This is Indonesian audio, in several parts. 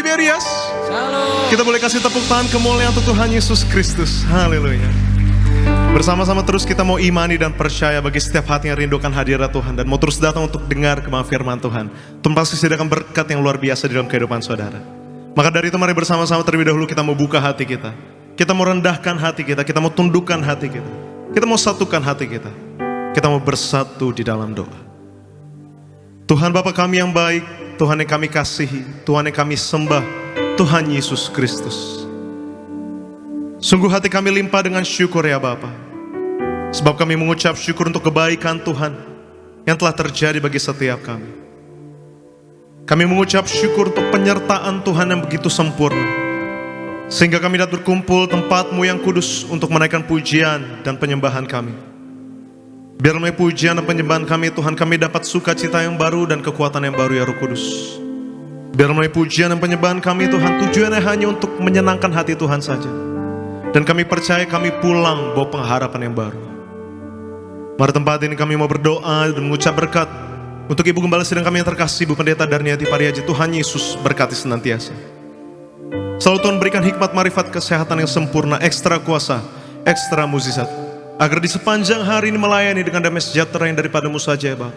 Tiberias. Shalom. Kita boleh kasih tepuk tangan kemuliaan untuk Tuhan Yesus Kristus. Haleluya. Bersama-sama terus kita mau imani dan percaya bagi setiap hati yang rindukan hadirat Tuhan dan mau terus datang untuk dengar kebenaran firman Tuhan. Tuhan pasti sediakan berkat yang luar biasa di dalam kehidupan saudara. Maka dari itu mari bersama-sama terlebih dahulu kita mau buka hati kita. Kita mau rendahkan hati kita mau tundukkan hati kita. Kita mau satukan hati kita. Kita mau bersatu di dalam doa. Tuhan Bapa kami yang baik, Tuhan yang kami kasihi, Tuhan yang kami sembah, Tuhan Yesus Kristus. Sungguh hati kami limpah dengan syukur ya Bapa. Sebab kami mengucap syukur untuk kebaikan Tuhan yang telah terjadi bagi setiap kami. Kami mengucap syukur untuk penyertaan Tuhan yang begitu sempurna, sehingga kami dapat berkumpul tempat-Mu yang kudus untuk menaikkan pujian dan penyembahan kami. Biar melalui pujian dan penyembahan kami Tuhan, kami dapat sukacita yang baru dan kekuatan yang baru ya Roh Kudus. Biar melalui pujian dan penyembahan kami Tuhan, tujuannya hanya untuk menyenangkan hati Tuhan saja. Dan kami percaya kami pulang bawa pengharapan yang baru. Mari tempat ini kami mau berdoa dan mengucap berkat untuk Ibu Gembala Sidang kami yang terkasih, Ibu Pendeta Darniati Pariaji. Tuhan Yesus berkati senantiasa. Selalu Tuhan berikan hikmat, marifat, kesehatan yang sempurna, ekstra kuasa, ekstra mukjizat, agar di sepanjang hari ini melayani dengan damai sejahtera yang daripada-Mu saja ya Bapa.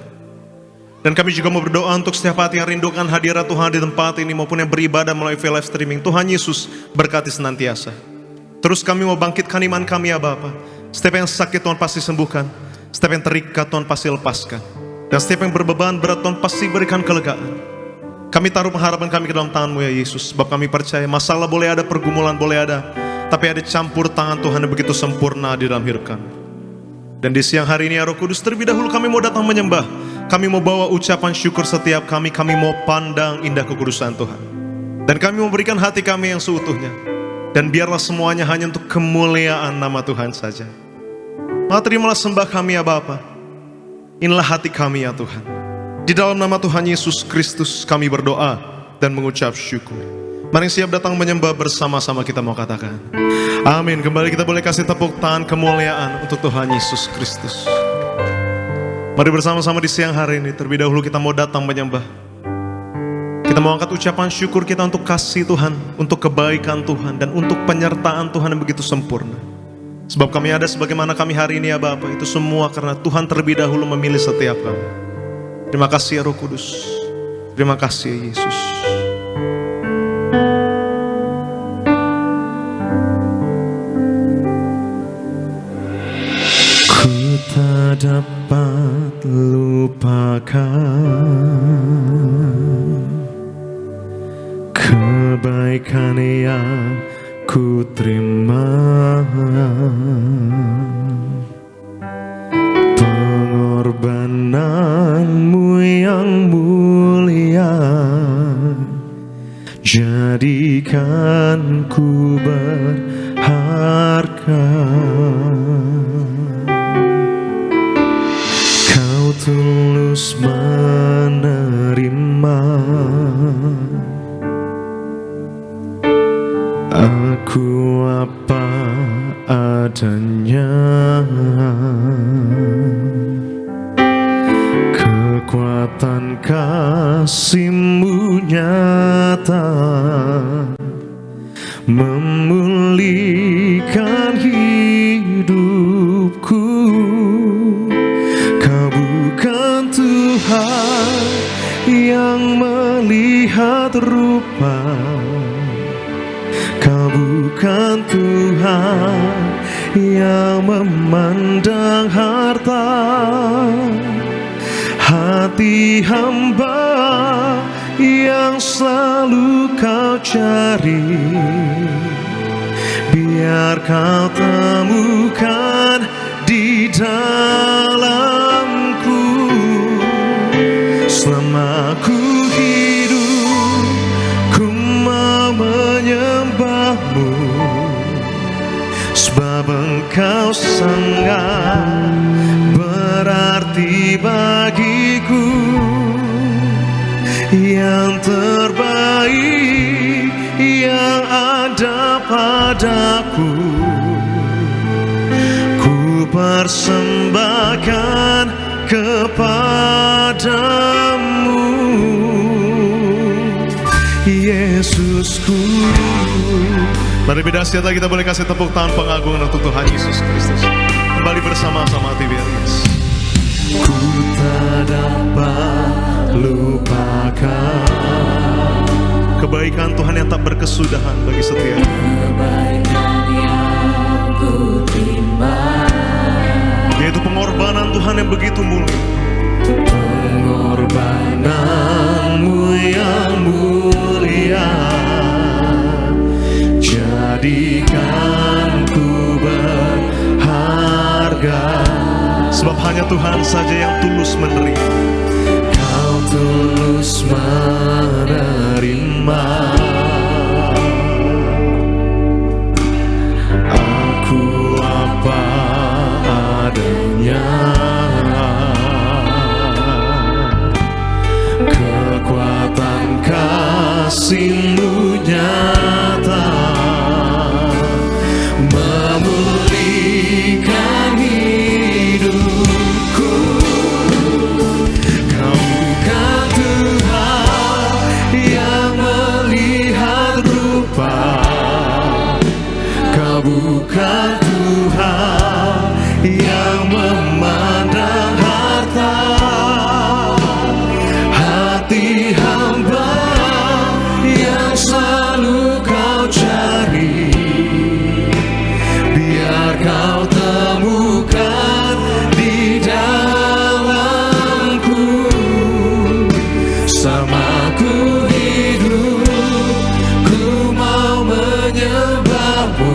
Dan kami juga mau berdoa untuk setiap hati yang rindukan hadirat Tuhan di tempat ini maupun yang beribadah melalui live streaming. Tuhan Yesus berkati senantiasa. Terus kami mau bangkitkan iman kami ya Bapa. Setiap yang sakit Tuhan pasti sembuhkan, setiap yang terikat Tuhan pasti lepaskan, dan setiap yang berbeban berat Tuhan pasti berikan kelegaan. Kami taruh pengharapan kami ke dalam tangan-Mu ya Yesus. Sebab kami percaya masalah boleh ada, pergumulan boleh ada, tapi ada campur tangan Tuhan yang begitu sempurna di dalam hidup kami. Dan di siang hari ini ya Roh Kudus, terlebih dahulu kami mau datang menyembah. Kami mau bawa ucapan syukur setiap kami mau pandang indah kekudusan Tuhan. Dan kami mau berikan hati kami yang seutuhnya. Dan biarlah semuanya hanya untuk kemuliaan nama Tuhan saja. Maka terimalah sembah kami ya Bapa. Inilah hati kami ya Tuhan. Di dalam nama Tuhan Yesus Kristus kami berdoa dan mengucap syukur. Mari siap datang menyembah bersama-sama kita mau katakan amin. Kembali kita boleh kasih tepuk tangan kemuliaan untuk Tuhan Yesus Kristus. Mari bersama-sama di siang hari ini terlebih dahulu kita mau datang menyembah. Kita mau angkat ucapan syukur kita untuk kasih Tuhan, untuk kebaikan Tuhan, dan untuk penyertaan Tuhan yang begitu sempurna. Sebab kami ada sebagaimana kami hari ini ya Bapa, itu semua karena Tuhan terlebih dahulu memilih setiap kami. Terima kasih ya Roh Kudus. Terima kasih ya Yesus. Ku tak dapat lupakan kebaikan yang ku terima, pengorbanan-Mu yang mulia, jadikan ku berharga. Kau tulus menerima aku apa adanya. Kekuatan kasih-Mu nyata memulihkan hidupku. Kau bukan Tuhan yang melihat rupa, Kau bukan Tuhan yang memandang harta. Hati hamba yang selalu Kau cari, biar Kau temukan di dalamku. Selama ku hidup, ku mau menyembah-Mu, sebab Engkau sangat berarti bagiku. Yang terbaik yang ada padaku, ku persembahkan kepadamu, Yesus. Yesusku. Mari lebih dahsyat lagi kita boleh kasih tepuk tangan pengagungan untuk Tuhan Yesus Kristus. Kembali bersama-sama TBRIS. Ku tak dapat lupakan kebaikan Tuhan yang tak berkesudahan bagi setiap kebaikan yang ku terima, yaitu pengorbanan Tuhan yang begitu mulia. pengorbananmu yang mulia jadikan ku berharga. Sebab hanya Tuhan saja yang tulus menerima. Kau tulus menerima aku apa adanya. Kekuatan kasih-Mu nyata memulihkan hidupku. Kau bukan Tuhan yang melihat rupa, Kau bukan Tuhan yang memandang harta. Hati hamba yang selalu Kau cari, biar Kau temukan di dalamku. Sama ku hidup, ku mau menyembah-Mu.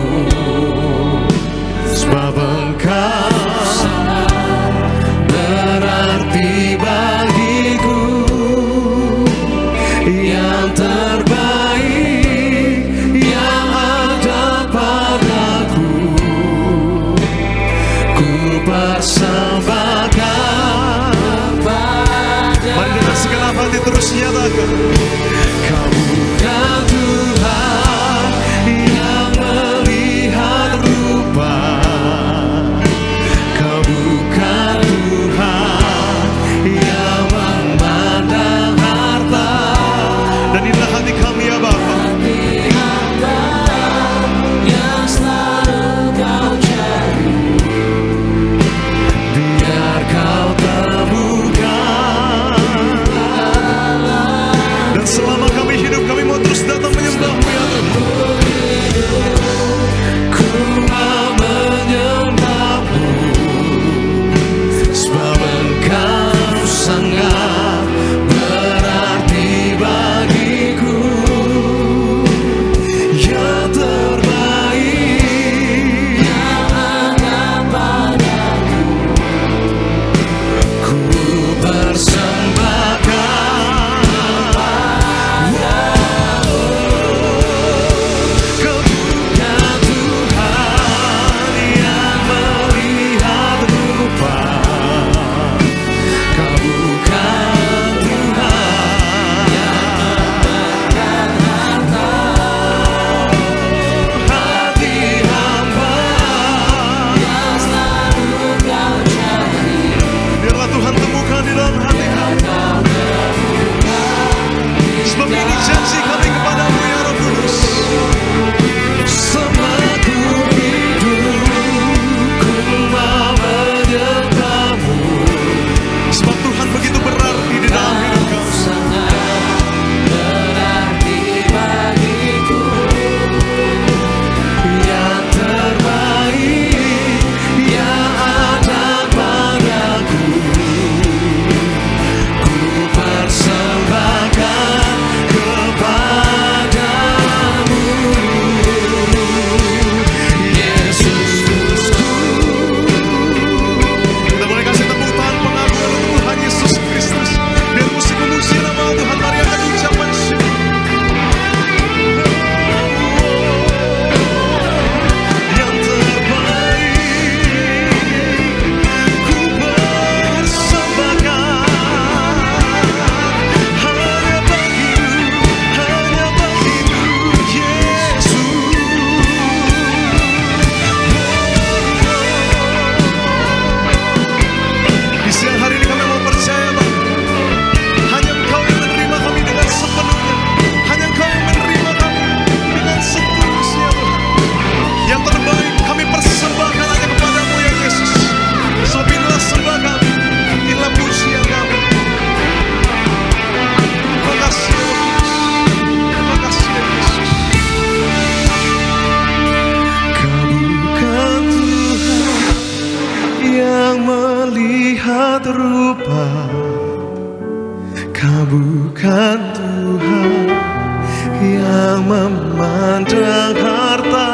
yang memandang harta,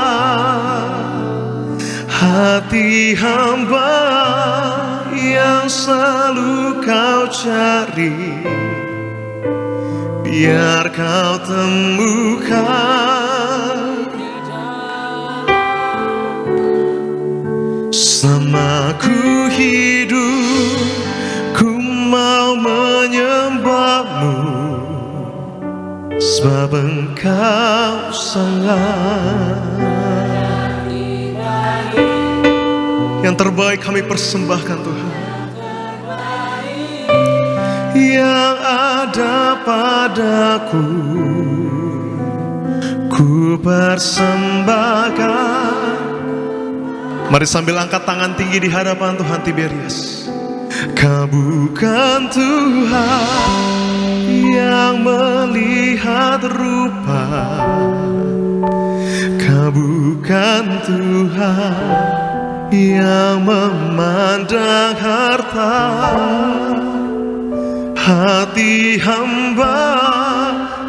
hati hamba yang selalu kau cari, biar kau temukan. Selama ku hidup, ku mau menyembahmu, sebab Engkau sangat. Yang terbaik kami persembahkan Tuhan. Yang ada padaku, ku persembahkan. Mari sambil angkat tangan tinggi di hadapan Tuhan Tiberias. Kau bukan Tuhan yang melihat rupa, Kau bukan Tuhan yang memandang harta, hati hamba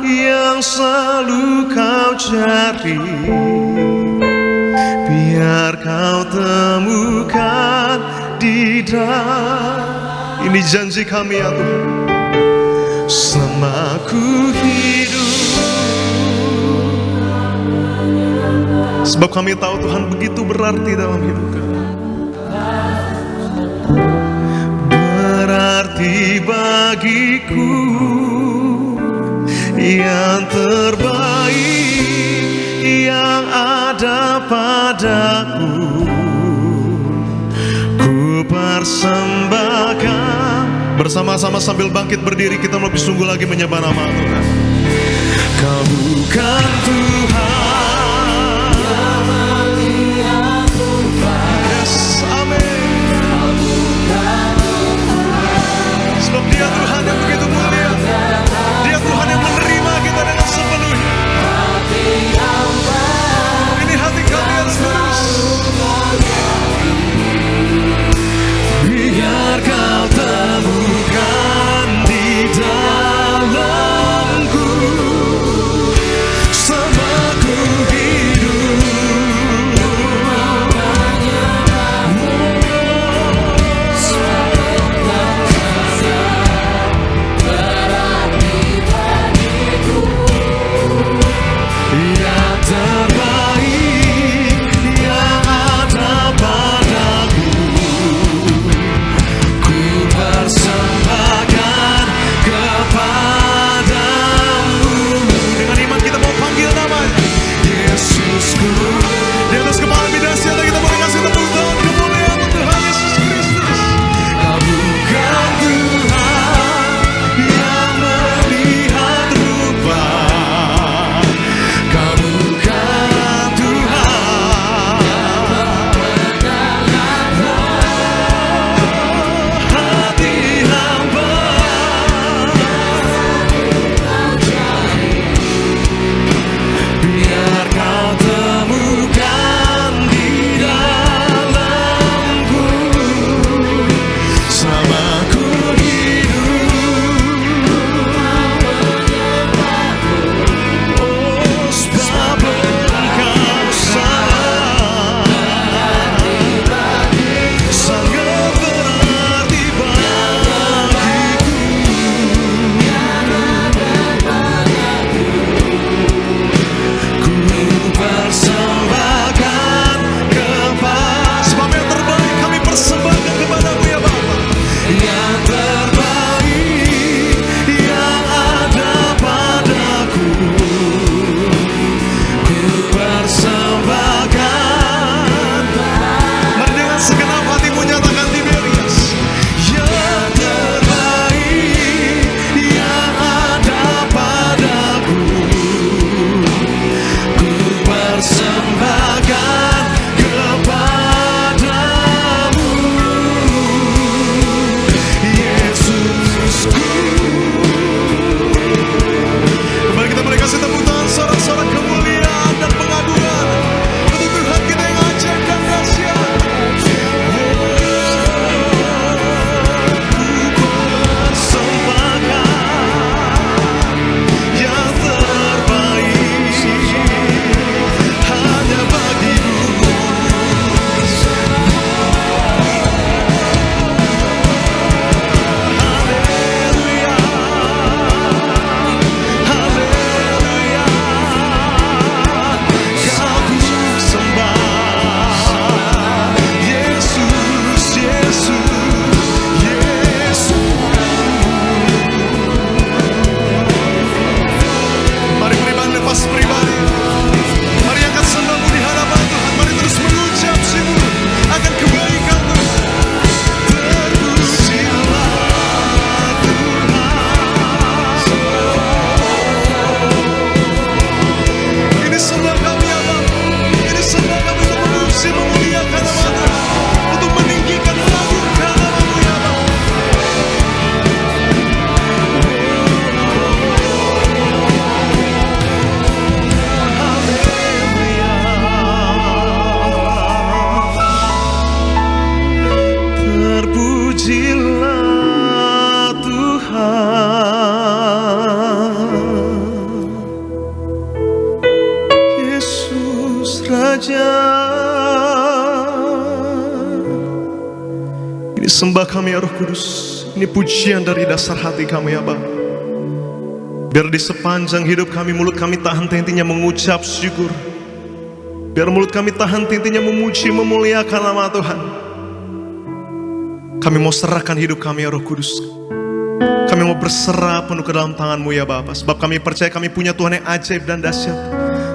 yang selalu Kau cari, biar Kau temukan di dalam. Ini janji kami ya Tuhan. Selama ku hidup, sebab kami tahu Tuhan begitu berarti dalam hidup kami. Berarti bagiku yang terbaik yang ada padaku, ku persembahkan. Bersama-sama sambil bangkit berdiri, kita lebih sungguh lagi menyembah nama Tuhan. Kau bukan Tuhan, yes, amin. Sebab Dia Tuhan yang begitu mulia, Dia Tuhan yang menerima kita dengan sepenuhnya. Ini hati kami yang tulus. Biar Kau temukan di dalamku saja. Ini sembah kami ya Roh Kudus, ini pujian dari dasar hati kami ya Bapa. Biar di sepanjang hidup kami, mulut kami tak henti-hentinya mengucap syukur. Biar mulut kami tak henti-hentinya memuji, memuliakan nama Tuhan. Kami mau serahkan hidup kami ya Roh Kudus. Kami mau berserah penuh ke dalam tangan-Mu ya Bapa. Sebab kami percaya kami punya Tuhan yang ajaib dan dahsyat.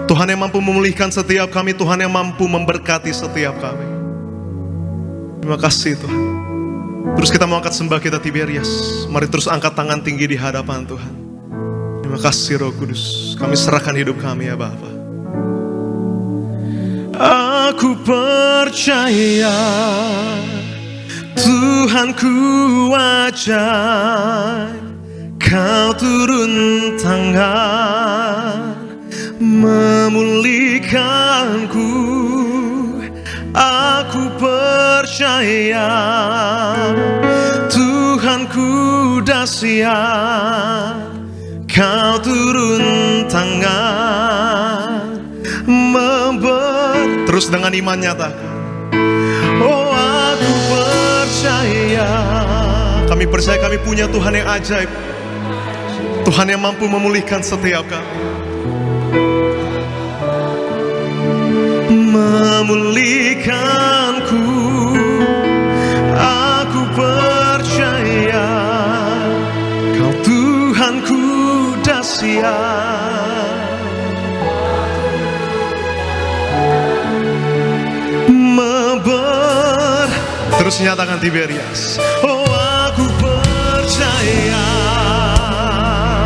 Tuhan yang mampu memulihkan setiap kami, Tuhan yang mampu memberkati setiap kami. Terima kasih Tuhan. Terus kita mau angkat sembah kita Tiberias. Mari terus angkat tangan tinggi di hadapan Tuhan. Terima kasih Roh Kudus. Kami serahkan hidup kami ya Bapa. Aku percaya Tuhanku ajaib, Kau turun tangan memulihkanku. Aku percaya Tuhanku dahsyat, Kau turun tangan terus dengan iman nyatakan, oh aku percaya. Kami percaya kami punya Tuhan yang ajaib, Tuhan yang mampu memulihkan setiap kami, memulihkanku. Aku percaya Kau Tuhanku dahsyat, terus nyatakan Tiberias. Oh aku percaya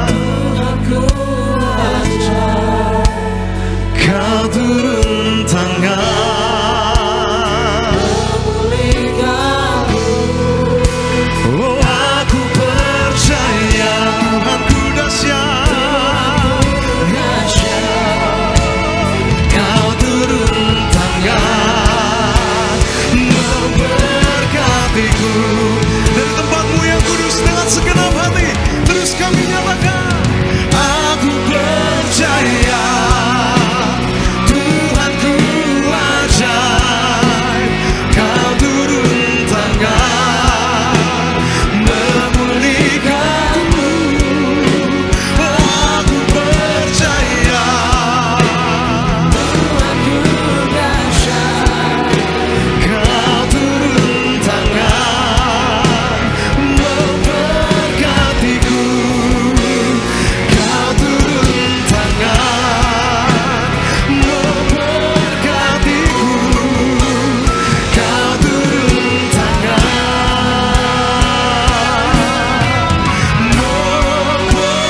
Tuhanku ajaib, Kau turun tangan memulihkanku. Oh aku percaya Tuhanku dahsyat, Kau turun tangan memberkatiku. Dari tempat-Mu yang kudus dengan segenap hati, terus kami nyatakan, aku percaya Tuhanku ajaib, Kau turun tangan memulihkanku. Oh aku percaya Tuhanku dahsyat, Kau turun tangan memberkatiku. Kau turun tangan memberkatiku. Kau turun tangan memberkatiku.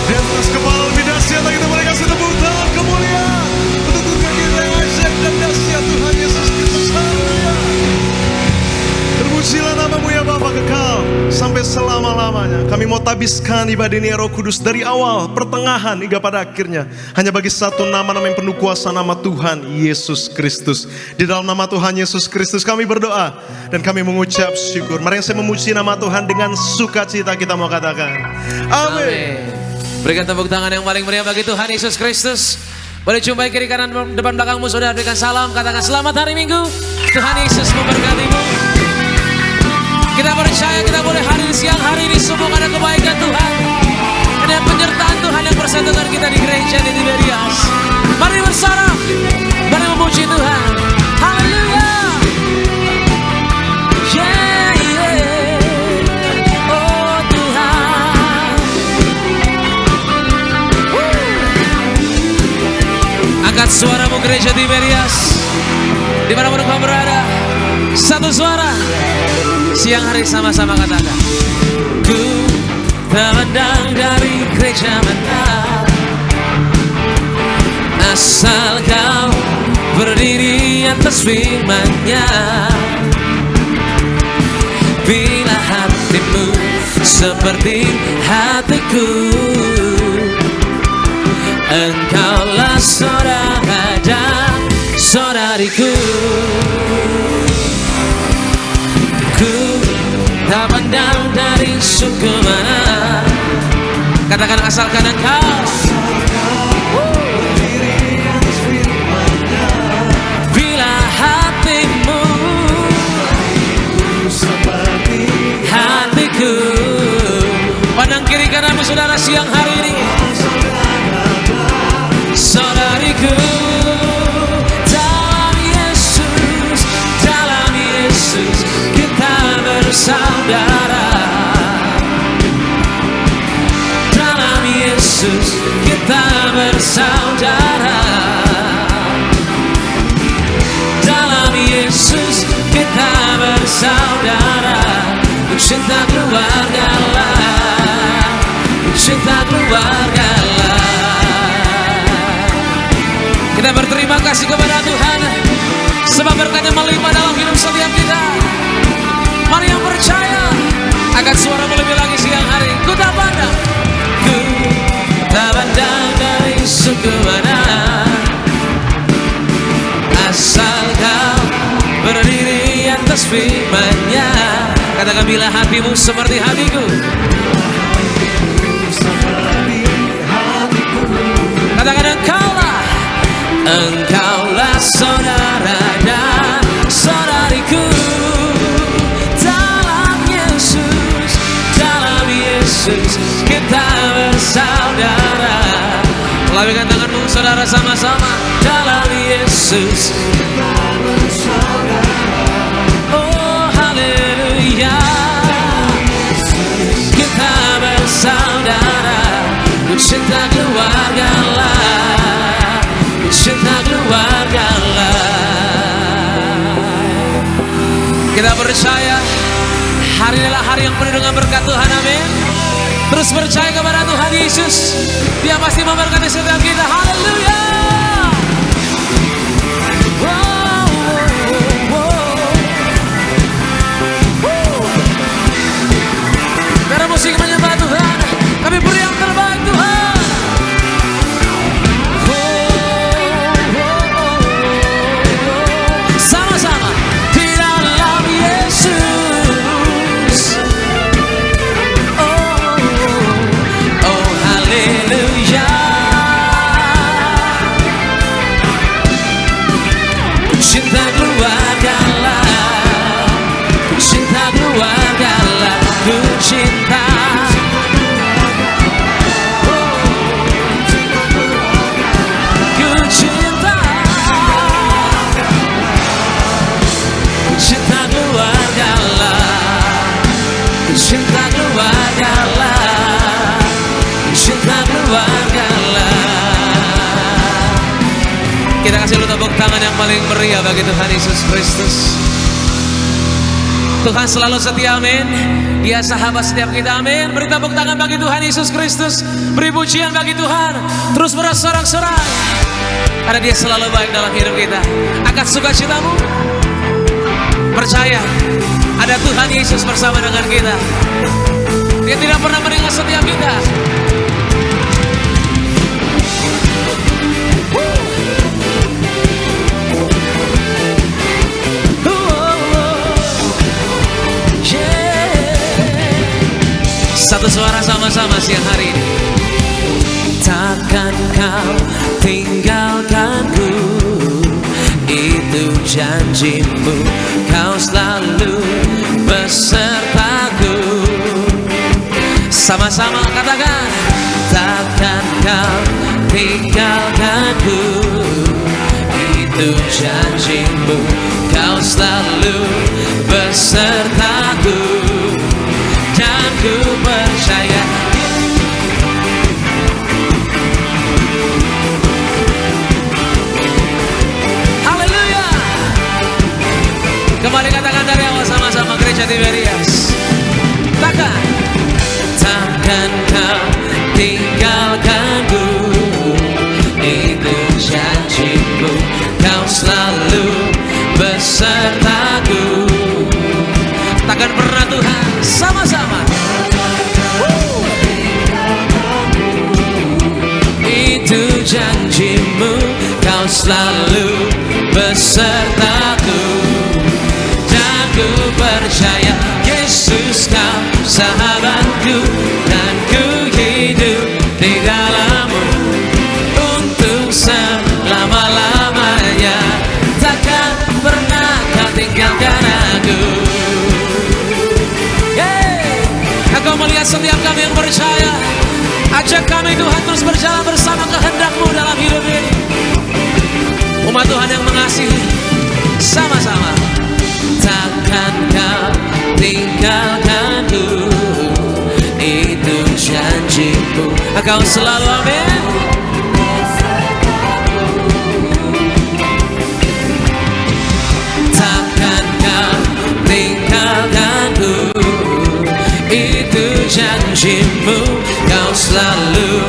Di atas kepala lebih dahsyat kita boleh kasih tepuk tangan kemuliaan untuk Tuhan kita yang ajaib dan dahsyat, Tuhan Yesus Kristus. Haleluya. Terpujilah nama-Mu ya Bapa kekal sampai selama-lamanya. Kami mau tabiskan ibadah ini ya Roh Kudus, dari awal, pertengahan hingga pada akhirnya hanya bagi satu nama-nama yang penuh kuasa, nama Tuhan Yesus Kristus. Di dalam nama Tuhan Yesus Kristus kami berdoa dan kami mengucap syukur. Mari saya memuji nama Tuhan dengan sukacita, kita mau katakan amin. Berikan tepuk tangan yang paling meriah bagi Tuhan Yesus Kristus. Boleh jumpai kiri kanan depan belakangmu, saudara, berikan salam, katakan selamat hari Minggu, Tuhan Yesus memberkatimu. Kita percaya kita boleh hadir siang hari ini semua karena kebaikan Tuhan, ada penyertaan Tuhan yang bersatukan kita di gereja di Tiberias. Mari bersorak, mari memuji Tuhan. Haleluya. Yeah, yeah. Oh Tuhan. Angkat suaramu gereja Tiberias, dimanapun kau berada, satu suara. Siang hari sama-sama katakan, ku terpandang dari gereja mana, asal kau berdiri atas firman-Nya. Bila hatimu seperti hatiku, engkaulah saudara dan saudariku. Ku tak pandang dari suku mana, Katakan asalkan Engkau bila hatimu seperti hatiku. Pandang kiri kananmu saudara siang hari ini. Saudariku, dalam Yesus kita bersaudara. Dalam Yesus kita bersaudara. Dalam Yesus kita bersaudara. Cinta keluarga lah, cinta keluarga lah. Kita berterima kasih kepada Tuhan sebab berkat-Nya melimpah dalam hidup setiap kita. Mari yang percaya akan suara lebih lagi siang hari. Ku tak pandang dari suku mana, asal kau berdiri atas firman-Nya. Katakan bila hatimu seperti hatiku. Katakan engkaulah saudara dan saudariku. Dalam Yesus kita bersaudara. Lambaikan tanganmu saudara sama-sama. Dalam Yesus kita bersaudara. Oh haleluya, kita bersaudara. Ku cinta keluarga lah, ku cinta keluarga lah. Kita percaya hari adalah hari yang penuh dengan berkat Tuhan, amin. Terus percaya kepada Tuhan Yesus, Dia pasti memberkati setiap kita. Haleluya. Biar musik menyembah Tuhan, kami beri yang terbaik Tuhan. Sama-sama di dalam Yesus. Oh haleluya. Cinta keluarga lah, cinta keluarga lah, ku cinta. Cinta keluarga lah, cinta keluarga lah. Kita kasih lu tepuk tangan yang paling meriah bagi Tuhan Yesus Kristus. Tuhan selalu setia, amin. Dia sahabat setiap kita, amin. Beri tepuk tangan bagi Tuhan Yesus Kristus. Beri pujian bagi Tuhan. Terus bersorak-sorai karena Dia selalu baik dalam hidup kita. Angkat sukacitamu. Percaya ada Tuhan Yesus bersama dengan kita. Dia tidak pernah meninggal setiap kita. Satu suara sama-sama siang hari ini. Takkan kau tinggalkanku, itu janjimu, kau selalu besertaku. Sama-sama katakan, takkan kau tinggalkanku, itu janjimu, kau selalu besertaku. Dan ku percaya. Haleluya. Kembali katakan dari awal sama-sama Gereja Tiberias. Takkan kau tinggalkanku, itu janjimu, kau selalu besertaku. Takkan pernah Tuhan, sama-sama. Itu janjimu, kau selalu besertaku. Dan ku percaya Yesus kau sahabatku, dan ku hidup kami yang percaya. Ajak kami Tuhan terus berjalan bersama kehendak-Mu dalam hidup ini. Umat Tuhan yang mengasihi, sama-sama. Takkan Kau tinggalkanku, itu janji-Mu. Kau selalu, amin. Takkan Kau tinggalkanku, itu janji-Mu. Kau selalu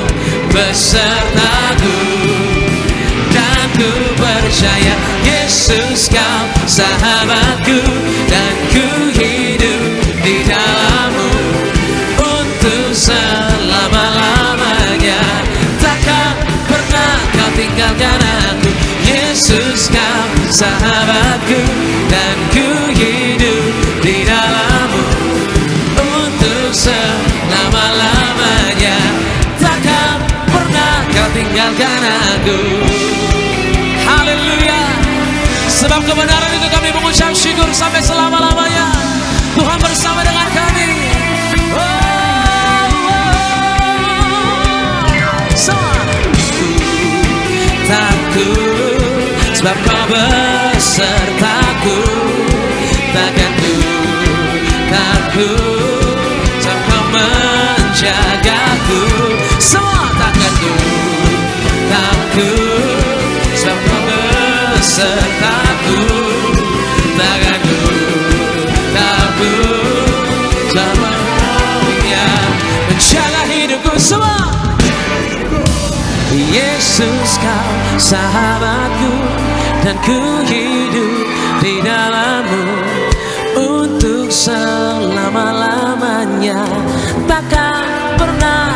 besertaku, dan ku percaya Yesus Kau sahabatku, dan ku hidup di dalam-Mu untuk selama-lamanya. Takkan pernah Kau tinggalkan aku, Yesus Kau sahabatku, dan ku hidup di dalam-Mu untuk selama-lamanya. Takkan pernah Kau tinggalkan aku. Haleluya. Sebab kebenaran itu kami mengucap syukur sampai selama-lamanya. Tuhan bersama dengan kami. Takut sebab Kau besertaku, takkan ku takut sebab Kau menjagaku. Semua takkan ku takut sebab Kau besertaku, takkan ku takut selamanya. Menjaga hidupku semua. Yesus Kau sahabatku, dan ku hidup di dalam-Mu untuk selama-lamanya. Takkan pernah.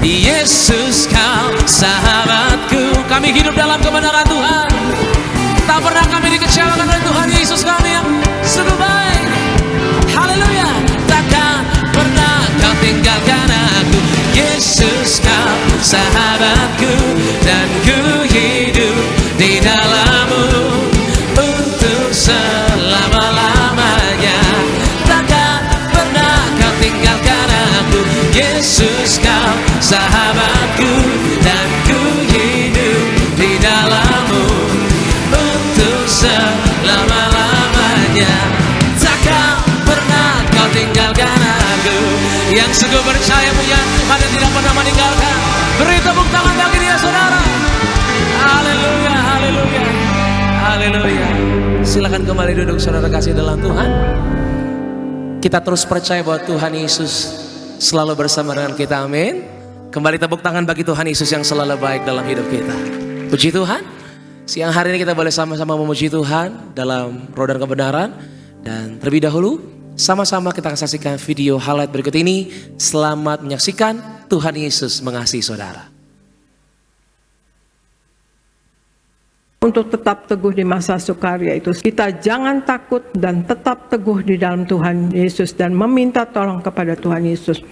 Yesus Kau sahabatku, kami hidup dalam kebenaran Tuhan. Tak pernah kami dikecewakan oleh Tuhan Yesus kami yang sungguh baik. Haleluya. Takkan pernah Kau tinggalkan aku, Yesus Kau sahabatku, dan ku hidup di dalam-Mu untuk selama-lamanya. Takkan pernah Kau tinggalkan aku, Yesus Kau sahabatku, dan ku hidup di dalam-Mu untuk selama-lamanya. Takkan pernah Kau tinggalkan aku. Yang sungguh percaya punya Tuhan yang tidak pernah meninggalkan, beri tepuk tangan bagi dia, saudara. Haleluya, haleluya, haleluya. Silakan kembali duduk, saudara kasih dalam Tuhan. Kita terus percaya bahwa Tuhan Yesus selalu bersama dengan kita, amin. Kembali tepuk tangan bagi Tuhan Yesus yang selalu baik dalam hidup kita. Puji Tuhan. Siang hari ini kita boleh sama-sama memuji Tuhan dalam roda kebenaran. Dan terlebih dahulu, sama-sama kita akan saksikan video highlight berikut ini. Selamat menyaksikan. Tuhan Yesus mengasihi saudara. Untuk tetap teguh di masa sukar, yaitu kita jangan takut dan tetap teguh di dalam Tuhan Yesus dan meminta tolong kepada Tuhan Yesus.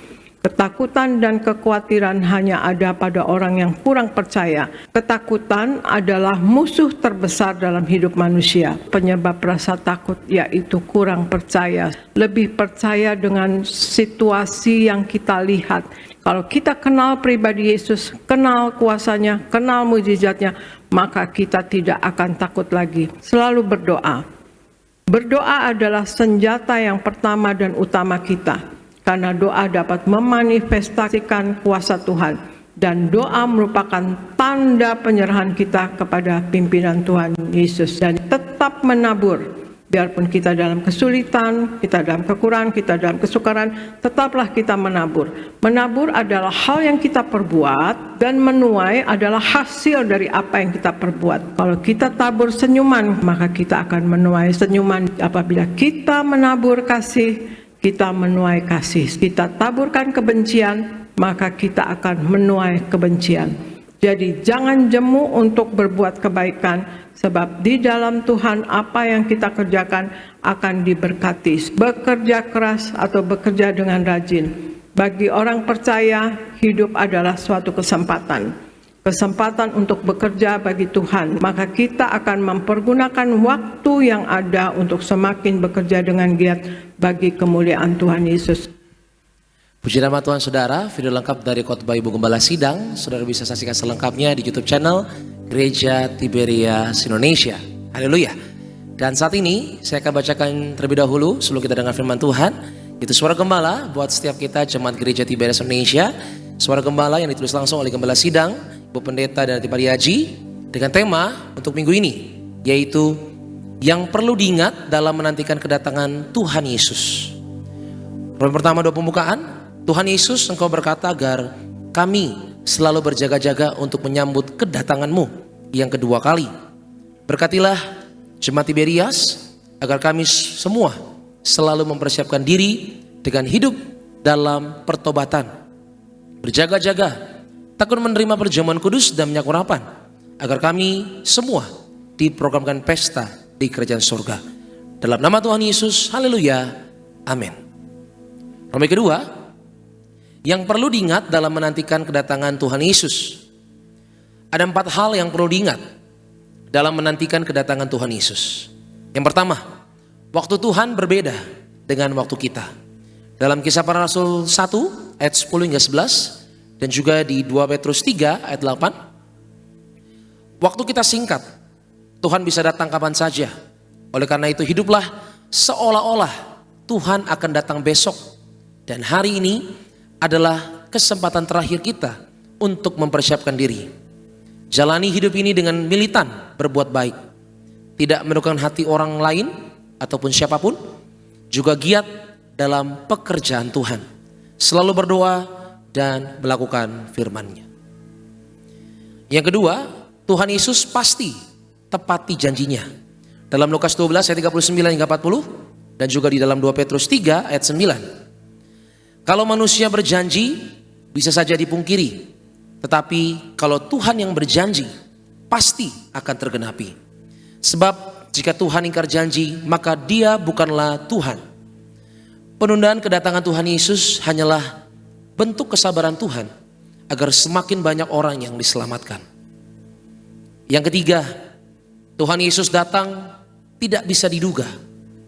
Ketakutan dan kekhawatiran hanya ada pada orang yang kurang percaya. Ketakutan adalah musuh terbesar dalam hidup manusia. Penyebab rasa takut yaitu kurang percaya. Lebih percaya dengan situasi yang kita lihat. Kalau kita kenal pribadi Yesus, kenal kuasanya, kenal mujizatnya, maka kita tidak akan takut lagi. Selalu berdoa. Berdoa adalah senjata yang pertama dan utama kita. Karena doa dapat memanifestasikan kuasa Tuhan. Dan doa merupakan tanda penyerahan kita kepada pimpinan Tuhan Yesus. Dan tetap menabur. Biarpun kita dalam kesulitan, kita dalam kekurangan, kita dalam kesukaran, tetaplah kita menabur. Menabur adalah hal yang kita perbuat, dan menuai adalah hasil dari apa yang kita perbuat. Kalau kita tabur senyuman, maka kita akan menuai senyuman. Apabila kita menabur kasih, kita menuai kasih. Kita taburkan kebencian, maka kita akan menuai kebencian. Jadi jangan jemu untuk berbuat kebaikan, sebab di dalam Tuhan apa yang kita kerjakan akan diberkati. Bekerja keras atau bekerja dengan rajin. Bagi orang percaya, hidup adalah suatu kesempatan. Kesempatan untuk bekerja bagi Tuhan. Maka kita akan mempergunakan waktu yang ada untuk semakin bekerja dengan giat bagi kemuliaan Tuhan Yesus. Puji nama Tuhan saudara, video lengkap dari khotbah Ibu Gembala Sidang, saudara bisa saksikan selengkapnya di YouTube channel Gereja Tiberias Indonesia. Haleluya. Dan saat ini saya akan bacakan terlebih dahulu sebelum kita dengar firman Tuhan. Itu suara gembala buat setiap kita jemaat Gereja Tiberias Indonesia. Suara gembala yang ditulis langsung oleh Gembala Sidang, Ibu Pendeta dan Tiberi Haji, dengan tema untuk minggu ini, yaitu yang perlu diingat dalam menantikan kedatangan Tuhan Yesus. Poin pertama doa pembukaan. Tuhan Yesus, Engkau berkata agar kami selalu berjaga-jaga untuk menyambut kedatangan-Mu yang kedua kali. Berkatilah jemaat Tiberias agar kami semua selalu mempersiapkan diri dengan hidup dalam pertobatan, berjaga-jaga, takut menerima perjamuan kudus dan minyak urapan, agar kami semua diprogramkan pesta di kerajaan surga. Dalam nama Tuhan Yesus, haleluya, amin. Poin kedua, yang perlu diingat dalam menantikan kedatangan Tuhan Yesus. Ada 4 hal yang perlu diingat dalam menantikan kedatangan Tuhan Yesus. Yang pertama, waktu Tuhan berbeda dengan waktu kita. Dalam Kisah Para Rasul 1 ayat 10 hingga 11 dan juga di 2 Petrus 3 ayat 8. Waktu kita singkat, Tuhan bisa datang kapan saja. Oleh karena itu hiduplah seolah-olah Tuhan akan datang besok. Dan hari ini adalah kesempatan terakhir kita untuk mempersiapkan diri. Jalani hidup ini dengan militan berbuat baik. Tidak menundukkan hati orang lain ataupun siapapun. Juga giat dalam pekerjaan Tuhan. Selalu berdoa dan melakukan firman-Nya. Yang kedua, Tuhan Yesus pasti tepati janjinya. Dalam Lukas 12 ayat 39 hingga 40 dan juga di dalam 2 Petrus 3 ayat 9. Kalau manusia berjanji bisa saja dipungkiri, tetapi kalau Tuhan yang berjanji pasti akan tergenapi. Sebab jika Tuhan ingkar janji, maka Dia bukanlah Tuhan. Penundaan kedatangan Tuhan Yesus hanyalah bentuk kesabaran Tuhan agar semakin banyak orang yang diselamatkan. Yang ketiga, Tuhan Yesus datang tidak bisa diduga.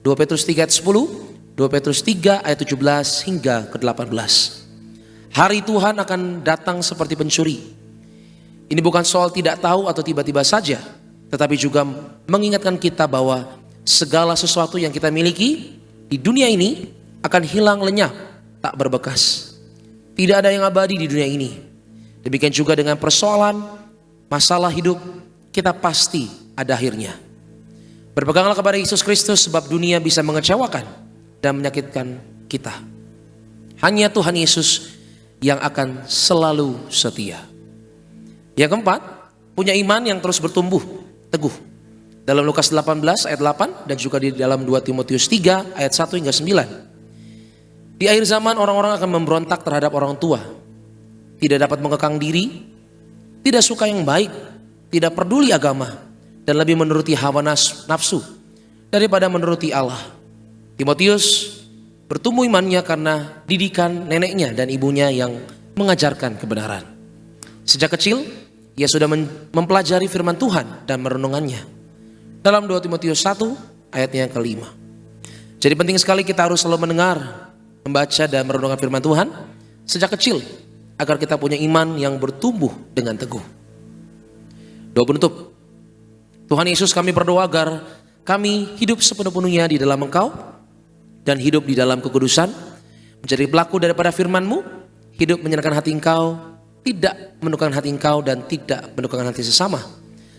2 Petrus 3 ayat 10, 2 Petrus 3 ayat 17 hingga ke-18. Hari Tuhan akan datang seperti pencuri. Ini bukan soal tidak tahu atau tiba-tiba saja, tetapi juga mengingatkan kita bahwa segala sesuatu yang kita miliki di dunia ini akan hilang lenyap, tak berbekas. Tidak ada yang abadi di dunia ini. Demikian juga dengan persoalan, masalah hidup, kita pasti ada akhirnya. Berpeganglah kepada Yesus Kristus sebab dunia bisa mengecewakan dan menyakitkan kita. Hanya Tuhan Yesus yang akan selalu setia. Yang keempat, punya iman yang terus bertumbuh teguh. Dalam Lukas 18 ayat 8 dan juga di dalam 2 Timotius 3 ayat 1 hingga 9. Di akhir zaman orang-orang akan memberontak terhadap orang tua. Tidak dapat mengekang diri, tidak suka yang baik, tidak peduli agama, dan lebih menuruti hawa nafsu daripada menuruti Allah. Timotius bertumbuh imannya karena didikan neneknya dan ibunya yang mengajarkan kebenaran. Sejak kecil, ia sudah mempelajari firman Tuhan dan merenungannya. Dalam 2 Timotius 1 ayatnya yang ke-5. Jadi penting sekali kita harus selalu mendengar, membaca dan merenungkan firman Tuhan sejak kecil agar kita punya iman yang bertumbuh dengan teguh. Doa penutup. Tuhan Yesus, kami berdoa agar kami hidup sepenuh-penuhnya di dalam Engkau dan hidup di dalam kekudusan, menjadi pelaku daripada firman-Mu, hidup menyenangkan hati Engkau, tidak menundukkan hati Engkau dan tidak menundukkan hati sesama.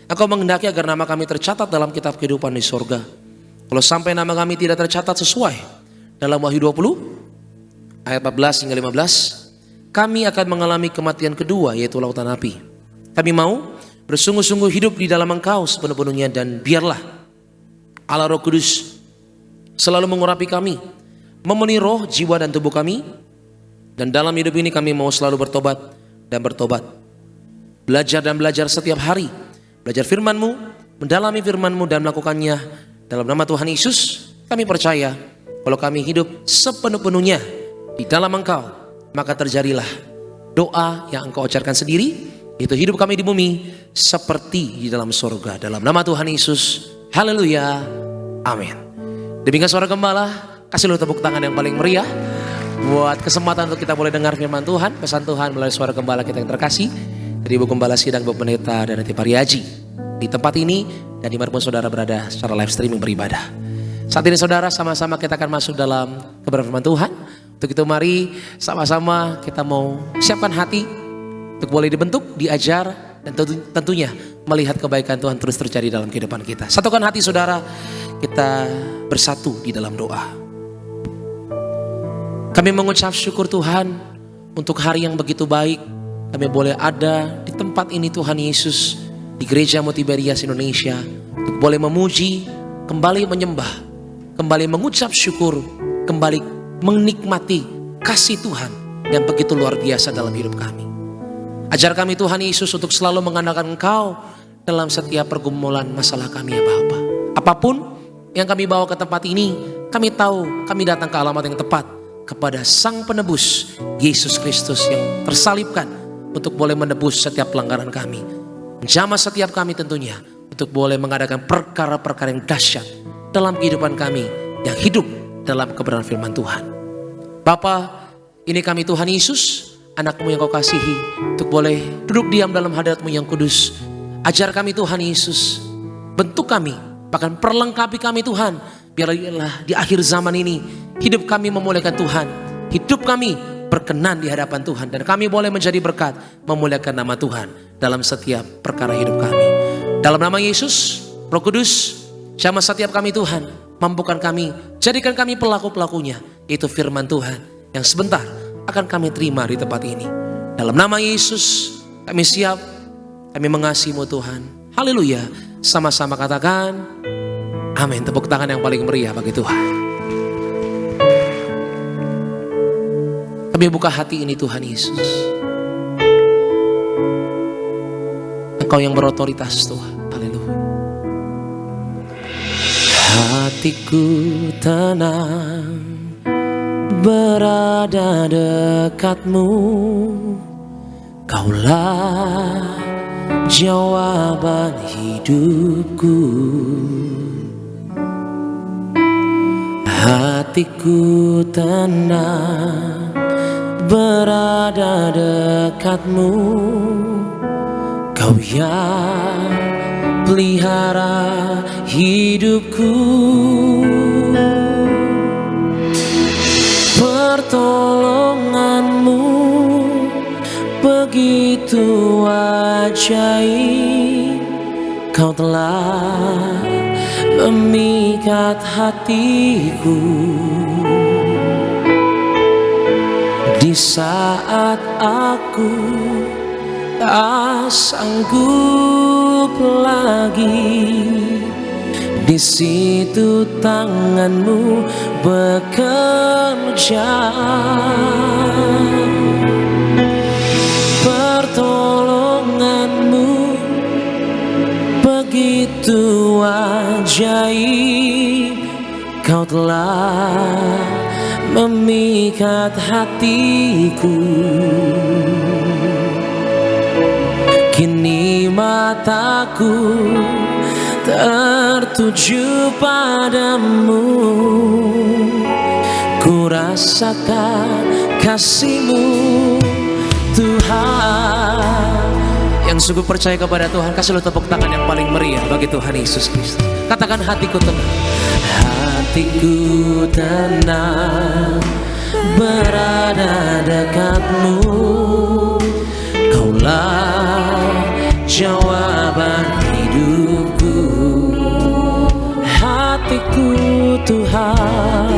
Engkau menghendaki agar nama kami tercatat dalam kitab kehidupan di surga. Kalau sampai nama kami tidak tercatat sesuai dalam Wahyu 20 ayat 14 hingga 15, kami akan mengalami kematian kedua, yaitu lautan api. Kami mau bersungguh-sungguh hidup di dalam Engkau sepenuh-penuhnya, dan biarlah Allah Roh Kudus selalu mengurapi kami, memenuhi roh, jiwa dan tubuh kami. Dan dalam hidup ini kami mau selalu bertobat dan bertobat. Belajar dan belajar setiap hari. Belajar firman-Mu, mendalami firman-Mu dan melakukannya. Dalam nama Tuhan Yesus, kami percaya kalau kami hidup sepenuh-penuhnya di dalam Engkau, maka terjadilah doa yang Engkau ucapkan sendiri, yaitu hidup kami di bumi seperti di dalam surga. Dalam nama Tuhan Yesus, haleluya, amin. Demikian suara gembala, kasih lu tepuk tangan yang paling meriah buat kesempatan untuk kita boleh dengar firman Tuhan, pesan Tuhan melalui suara gembala kita yang terkasih dari Ibu Gembala Sidang, Ibu Pendeta dan Nanti Pariaji di tempat ini dan dimanapun saudara berada secara live streaming beribadah. Saat ini saudara, sama-sama kita akan masuk dalam kebenaran firman Tuhan. Untuk itu mari sama-sama kita mau siapkan hati untuk boleh dibentuk, diajar, dan tentunya melihat kebaikan Tuhan terus terjadi dalam kehidupan kita. Satukan hati saudara, kita bersatu di dalam doa. Kami mengucap syukur Tuhan untuk hari yang begitu baik. Kami boleh ada di tempat ini Tuhan Yesus, di Gereja Mutiberias Indonesia, untuk boleh memuji, kembali menyembah, kembali mengucap syukur, kembali menikmati kasih Tuhan yang begitu luar biasa dalam hidup kami. Ajar kami Tuhan Yesus untuk selalu mengandalkan Engkau dalam setiap pergumulan masalah kami ya Bapa. Apapun yang kami bawa ke tempat ini, kami tahu kami datang ke alamat yang tepat, kepada Sang Penebus Yesus Kristus yang tersalibkan untuk boleh menebus setiap pelanggaran kami, menjamah setiap kami tentunya untuk boleh mengadakan perkara-perkara yang dahsyat dalam kehidupan kami yang hidup dalam kebenaran firman Tuhan. Bapa, ini kami Tuhan Yesus, anak-Mu yang Kau kasihi, untuk boleh duduk diam dalam hadirat-Mu yang kudus. Ajar kami Tuhan Yesus, bentuk kami, bahkan perlengkapi kami Tuhan. Biarlah di akhir zaman ini hidup kami memuliakan Tuhan, hidup kami berkenan di hadapan Tuhan, dan kami boleh menjadi berkat memuliakan nama Tuhan dalam setiap perkara hidup kami. Dalam nama Yesus, Roh Kudus, jamah setiap kami Tuhan, mampukan kami, jadikan kami pelaku-pelakunya, yaitu firman Tuhan yang sebentar akan kami terima di tempat ini. Dalam nama Yesus kami siap, kami mengasihi-Mu Tuhan. Haleluya. Sama-sama katakan amin. Tepuk tangan yang paling meriah bagi Tuhan. Kami buka hati ini Tuhan Yesus. Engkau yang berotoritas Tuhan. Haleluya. Hatiku tenang berada dekat-Mu. Kaulah jawaban hidupku. Hatiku tenang berada dekat-Mu. Kau yang pelihara hidupku. Pertolongan-Mu begitu ajaib. Kau telah memikat hatiku. Di saat aku tak sanggup lagi, di situ tangan-Mu bekerja. Pertolongan-Mu begitu ajaib. Kau telah memikat hatiku. Kini mataku tertuju padamu. Ku rasakan kasih-Mu Tuhan. Yang sungguh percaya kepada Tuhan, kasih lo tepuk tangan yang paling meriah bagi Tuhan Yesus Kristus. Katakan hatiku tenang. Hatiku tenang berada dekat-Mu. Kaulah jawaban hidupku. Hatiku Tuhan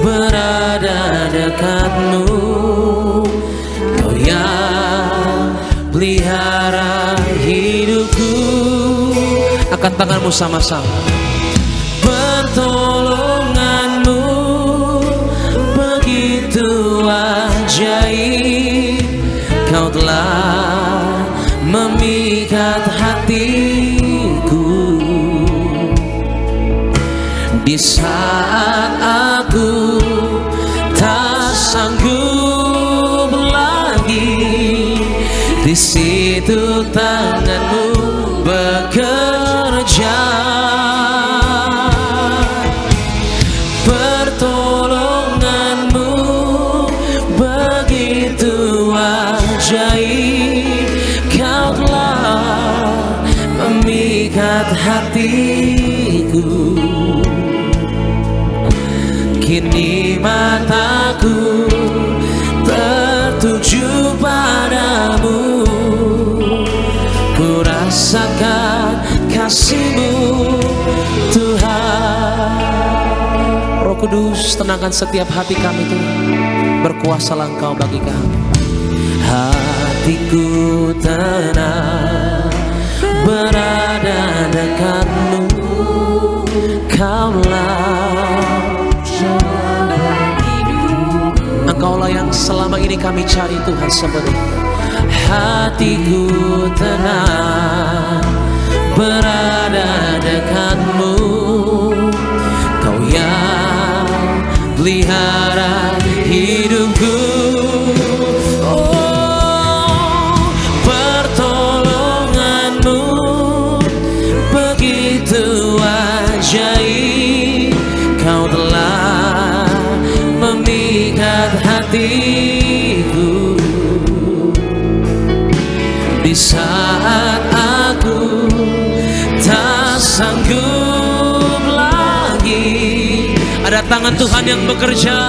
berada dekat-Mu. Kau yang pelihara hidupku. Angkat tanganmu sama-sama. Pertolongan-Mu begitu ajaib. Kau telah memikat hatiku. Di saat aku tak sanggup lagi, di situ tangan-Mu bekerja. ajaib, Kau telah memikat hatiku. Kini mataku tertuju padamu, ku rasakan kasih-Mu Tuhan. Roh Kudus, tenangkan setiap hati kami Tuhan. Berkuasalah Engkau bagi kami. Hatiku tenang berada dekat-Mu, Engkaulah yang selama ini kami cari Tuhan sebenarnya. Hatiku tenang berada dekat-Mu, Kau yang pelihara hidupku. Oh, pertolongan-Mu begitu ajaib, Kau telah memikat hatiku. Di saat aku tak sanggup lagi, ada tangan Tuhan yang bekerja.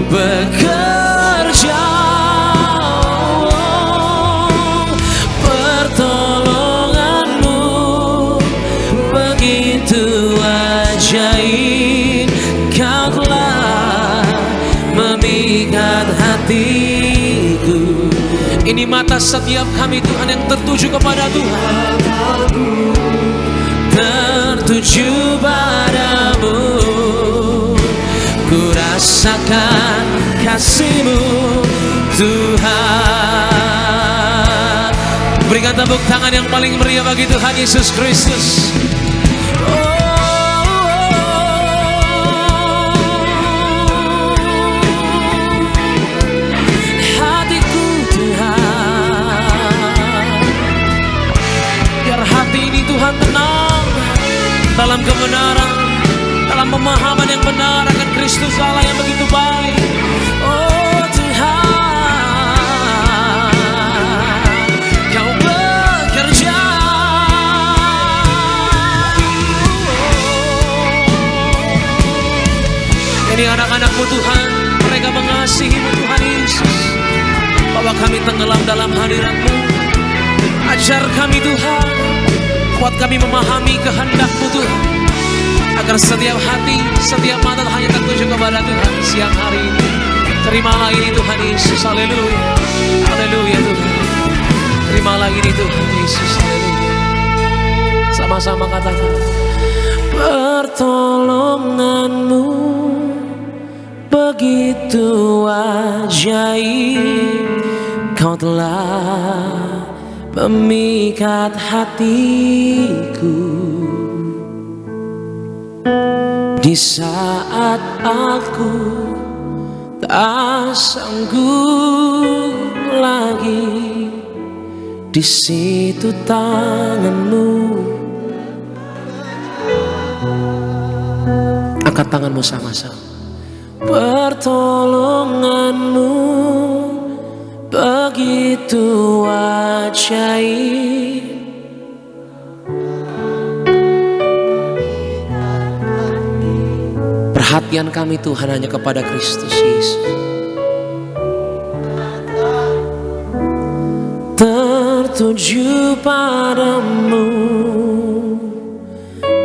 Pertolongan-Mu begitu ajaib, Kau telah memikat hatiku. Ini mata setiap kami Tuhan yang tertuju kepada Tuhan, tertuju padamu, ku rasakan kasih-Mu Tuhan. Berikan tepuk tangan yang paling meriah bagi Tuhan Yesus Kristus. Hatiku Tuhan, biar hati ini Tuhan tenang dalam kebenaran, dalam pemahaman yang benar akan Kristus Allah yang begitu baik. Oh Tuhan, Kau bekerja. Ini anak-anak-Mu Tuhan, mereka mengasihi-Mu Tuhan Yesus. Bawa kami tenggelam dalam hadirat-Mu. Ajar kami Tuhan, buat kami memahami kehendak-Mu Tuhan, agar setiap hati, setiap mata hanya tertuju kepada Tuhan siang hari ini. Terimalah ini Tuhan Yesus, haleluya, haleluya Tuhan. Terimalah ini Tuhan Yesus, haleluya. Sama-sama katakan, pertolongan-Mu begitu ajaib, Kau telah memikat hatiku. Di saat aku tak sanggup lagi, di situ tangan-Mu. Angkat tangan-Mu sama-sama. Pertolongan-Mu begitu ajaib, perhatian kami Tuhan hanya kepada Kristus Yesus. Tertuju padamu,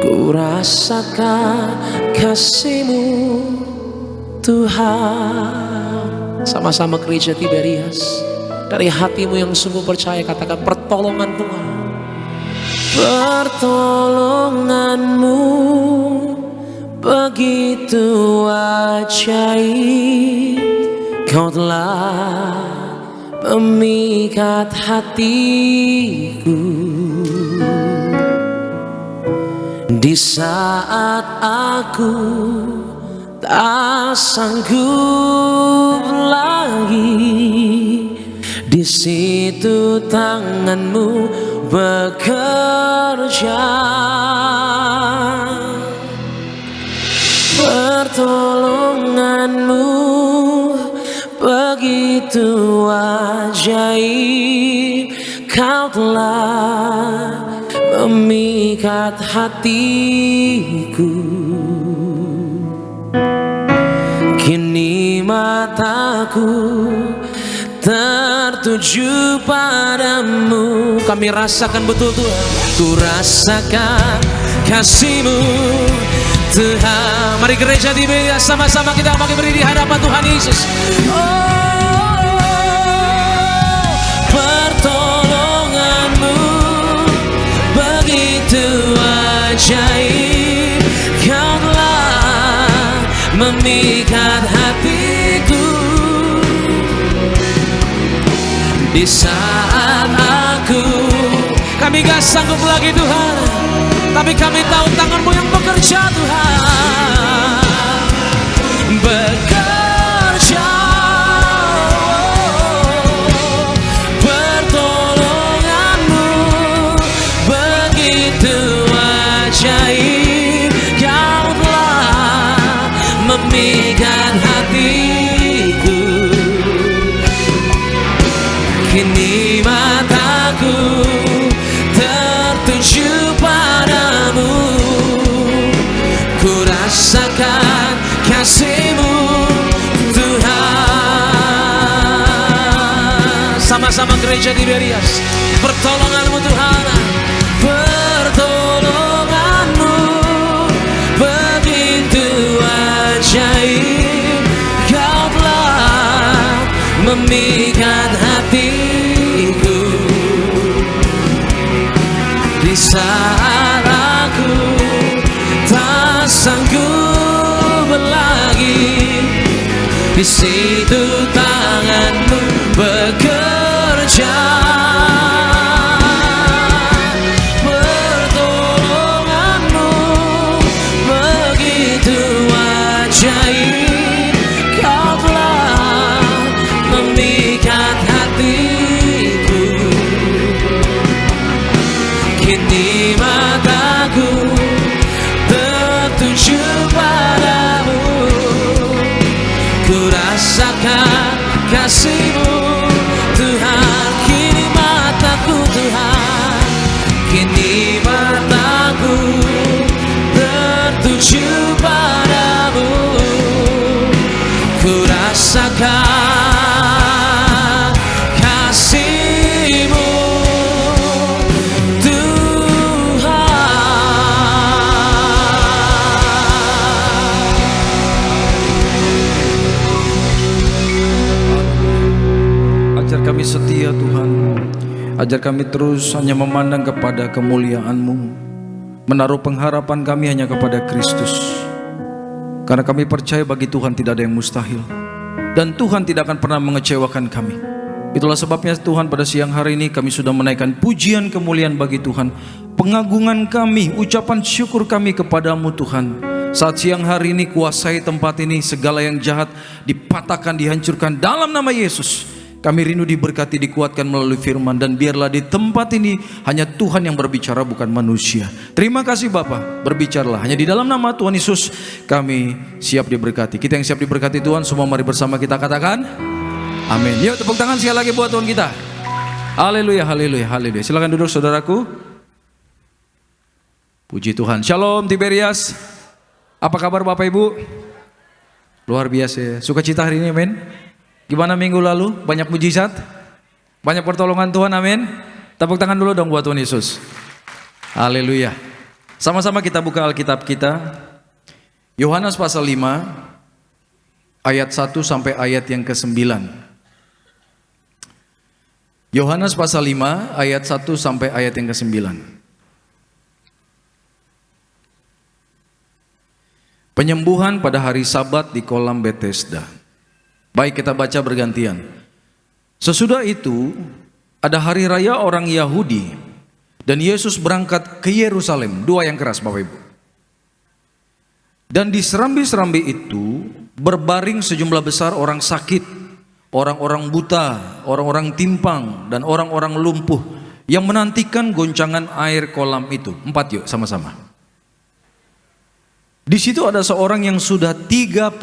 ku rasakan kasih-Mu Tuhan. Sama-sama gereja Tiberias, dari hatimu yang sungguh percaya katakan pertolongan Tuhan. Pertolongan-Mu begitu ajaib, Kau telah memikat hatiku. Di saat aku tak sanggup lagi, di situ tangan-Mu bekerja. Pertolongan-Mu begitu ajaib. Kau telah memikat hatiku. Kini mataku tertuju padamu. Kami rasakan betul Tuhan, ku rasakan kasih-Mu Tuhan. Mari gereja di Beria sama-sama kita bagi berdiri di hadapan Tuhan Yesus. Pertolongan-Mu begitu ajaib. Kau telah memikat hatiku. Di saat kami gak sanggup lagi Tuhan, tapi kami tahu tangan-Mu yang bekerja Tuhan. Bekerja, pertolongan-Mu begitu ajaib. Kau telah memikat hatiku. Kini mataku tertuju padamu. Ku rasakan kasih-Mu Tuhan. Sama-sama gereja di Berias, pertolongan-Mu Tuhan. Pertolongan-Mu begitu ajaib. Kau telah memikat hatiku. Di saat aku tak sanggup lagi, di situ tangan-Mu bekerja. Pertolongan-Mu begitu ajaib. Kau telah memikat hatiku. Kini mataku tertuju padamu. Ku rasakan kasih-Mu Tuhan. Kini mataku Tuhan, kini mataku tertuju padamu. Ku rasakan kasih-Mu Ajar kami setia Tuhan. Ajar kami terus hanya memandang kepada kemuliaan-Mu, menaruh pengharapan kami hanya kepada Kristus. Karena kami percaya bagi Tuhan tidak ada yang mustahil, dan Tuhan tidak akan pernah mengecewakan kami. Itulah sebabnya Tuhan, pada siang hari ini kami sudah menaikkan pujian kemuliaan bagi Tuhan, pengagungan kami, ucapan syukur kami kepadamu Tuhan. Saat siang hari ini kuasai tempat ini, segala yang jahat dipatahkan, dihancurkan dalam nama Yesus. Kami rindu diberkati, dikuatkan melalui firman, dan biarlah di tempat ini hanya Tuhan yang berbicara, bukan manusia. Terima kasih Bapa, berbicaralah hanya di dalam nama Tuhan Yesus. Kami siap diberkati. Kita yang siap diberkati Tuhan, semua mari bersama kita katakan amin. Yuk tepuk tangan sekali lagi buat Tuhan kita. Haleluya, haleluya, haleluya. Silakan duduk saudaraku. Puji Tuhan. Shalom Tiberias. Apa kabar Bapak Ibu? Luar biasa ya. Sukacita hari ini, amin. Gimana minggu lalu? Banyak mujizat? Banyak pertolongan Tuhan, amin. Tepuk tangan dulu dong buat Tuhan Yesus. Haleluya. Sama-sama kita buka Alkitab kita. Yohanes pasal 5 ayat 1 sampai ayat yang ke-9. Yohanes pasal 5 ayat 1 sampai ayat yang ke-9. Penyembuhan pada hari Sabat di kolam Bethesda. Baik, kita baca bergantian. Sesudah itu ada hari raya orang Yahudi, dan Yesus berangkat ke Yerusalem. Dua yang keras Bapak Ibu. Dan di serambi-serambi itu berbaring sejumlah besar orang sakit, orang-orang buta, orang-orang timpang, dan orang-orang lumpuh yang menantikan goncangan air kolam itu. 4 yuk sama-sama. Di situ ada seorang yang sudah 38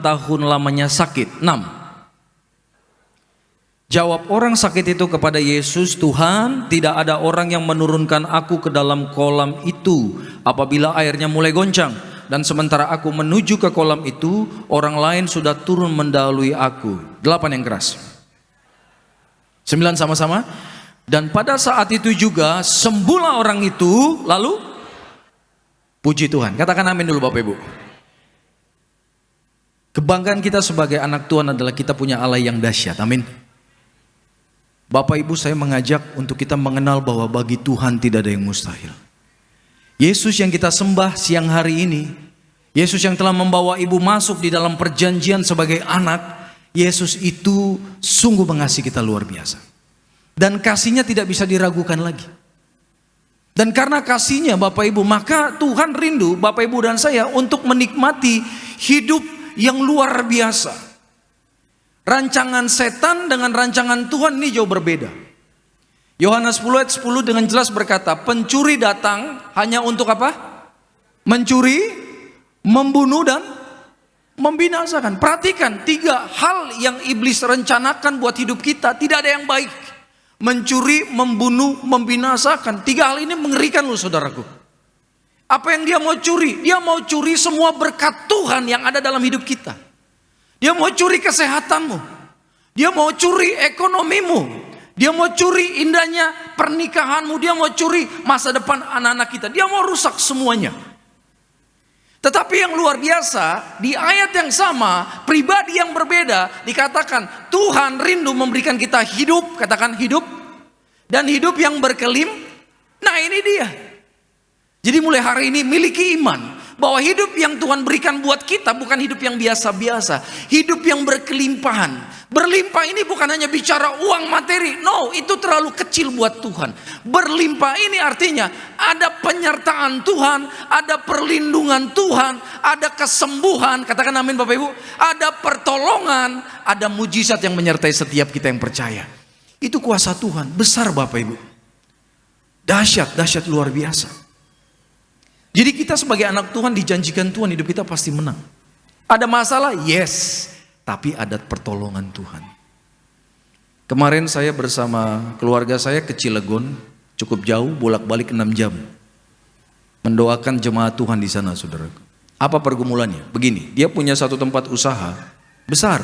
tahun lamanya sakit. 6. Jawab orang sakit itu kepada Yesus, "Tuhan, tidak ada orang yang menurunkan aku ke dalam kolam itu apabila airnya mulai goncang. Dan sementara aku menuju ke kolam itu, orang lain sudah turun mendahului aku." 8 yang keras. 9 sama-sama. "Dan pada saat itu juga sembuhlah orang itu, lalu puji Tuhan." Katakan amin dulu Bapak Ibu. Kebanggaan kita sebagai anak Tuhan adalah kita punya Allah yang dahsyat. Amin. Bapak Ibu, saya mengajak untuk kita mengenal bahwa bagi Tuhan tidak ada yang mustahil. Yesus yang kita sembah siang hari ini, Yesus yang telah membawa ibu masuk di dalam perjanjian sebagai anak, Yesus itu sungguh mengasihi kita luar biasa. Dan kasihnya tidak bisa diragukan lagi. Dan karena kasihnya Bapak Ibu, maka Tuhan rindu Bapak Ibu dan saya untuk menikmati hidup yang luar biasa. Rancangan setan dengan rancangan Tuhan ini jauh berbeda. Yohanes 10 ayat 10 dengan jelas berkata, "Pencuri datang hanya untuk apa? Mencuri, membunuh, dan membinasakan." Perhatikan 3 hal yang iblis rencanakan buat hidup kita, tidak ada yang baik. Mencuri, membunuh, membinasakan. 3 hal ini mengerikan loh saudaraku. Apa yang dia mau curi? Dia mau curi semua berkat Tuhan yang ada dalam hidup kita. Dia mau curi kesehatanmu. Dia mau curi ekonomimu. Dia mau curi indahnya pernikahanmu. Dia mau curi masa depan anak-anak kita. Dia mau rusak semuanya. Tetapi yang luar biasa, di ayat yang sama, pribadi yang berbeda dikatakan Tuhan rindu memberikan kita hidup. Katakan hidup. Dan hidup yang berkelim. Nah ini dia. Jadi mulai hari ini miliki iman bahwa hidup yang Tuhan berikan buat kita bukan hidup yang biasa-biasa. Hidup yang berkelimpahan. Berlimpah ini bukan hanya bicara uang materi. No, itu terlalu kecil buat Tuhan. Berlimpah ini artinya ada penyertaan Tuhan, ada perlindungan Tuhan, ada kesembuhan. Katakan amin Bapak Ibu. Ada pertolongan, ada mujizat yang menyertai setiap kita yang percaya. Itu kuasa Tuhan, besar Bapak Ibu. Dahsyat, dahsyat luar biasa. Jadi kita sebagai anak Tuhan dijanjikan Tuhan hidup kita pasti menang. Ada masalah? Yes. Tapi ada pertolongan Tuhan. Kemarin saya bersama keluarga saya ke Cilegon. Cukup jauh, bolak-balik 6 jam. Mendoakan jemaat Tuhan di sana saudaraku. Apa pergumulannya? Begini, dia punya satu tempat usaha besar.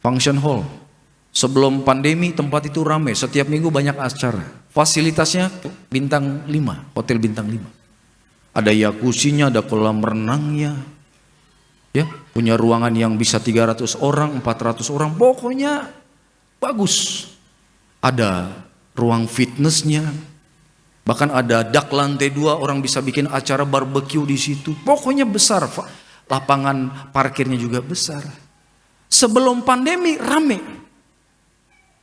Function hall. Sebelum pandemi tempat itu ramai. Setiap minggu banyak acara. Fasilitasnya bintang 5, hotel bintang 5. Ada jacuzzinya, ada kolam renangnya, ya, punya ruangan yang bisa 300 orang, 400 orang, pokoknya bagus. Ada ruang fitnessnya, bahkan ada dak lantai 2, orang bisa bikin acara barbeque di situ. Pokoknya besar, lapangan parkirnya juga besar. Sebelum pandemi rame,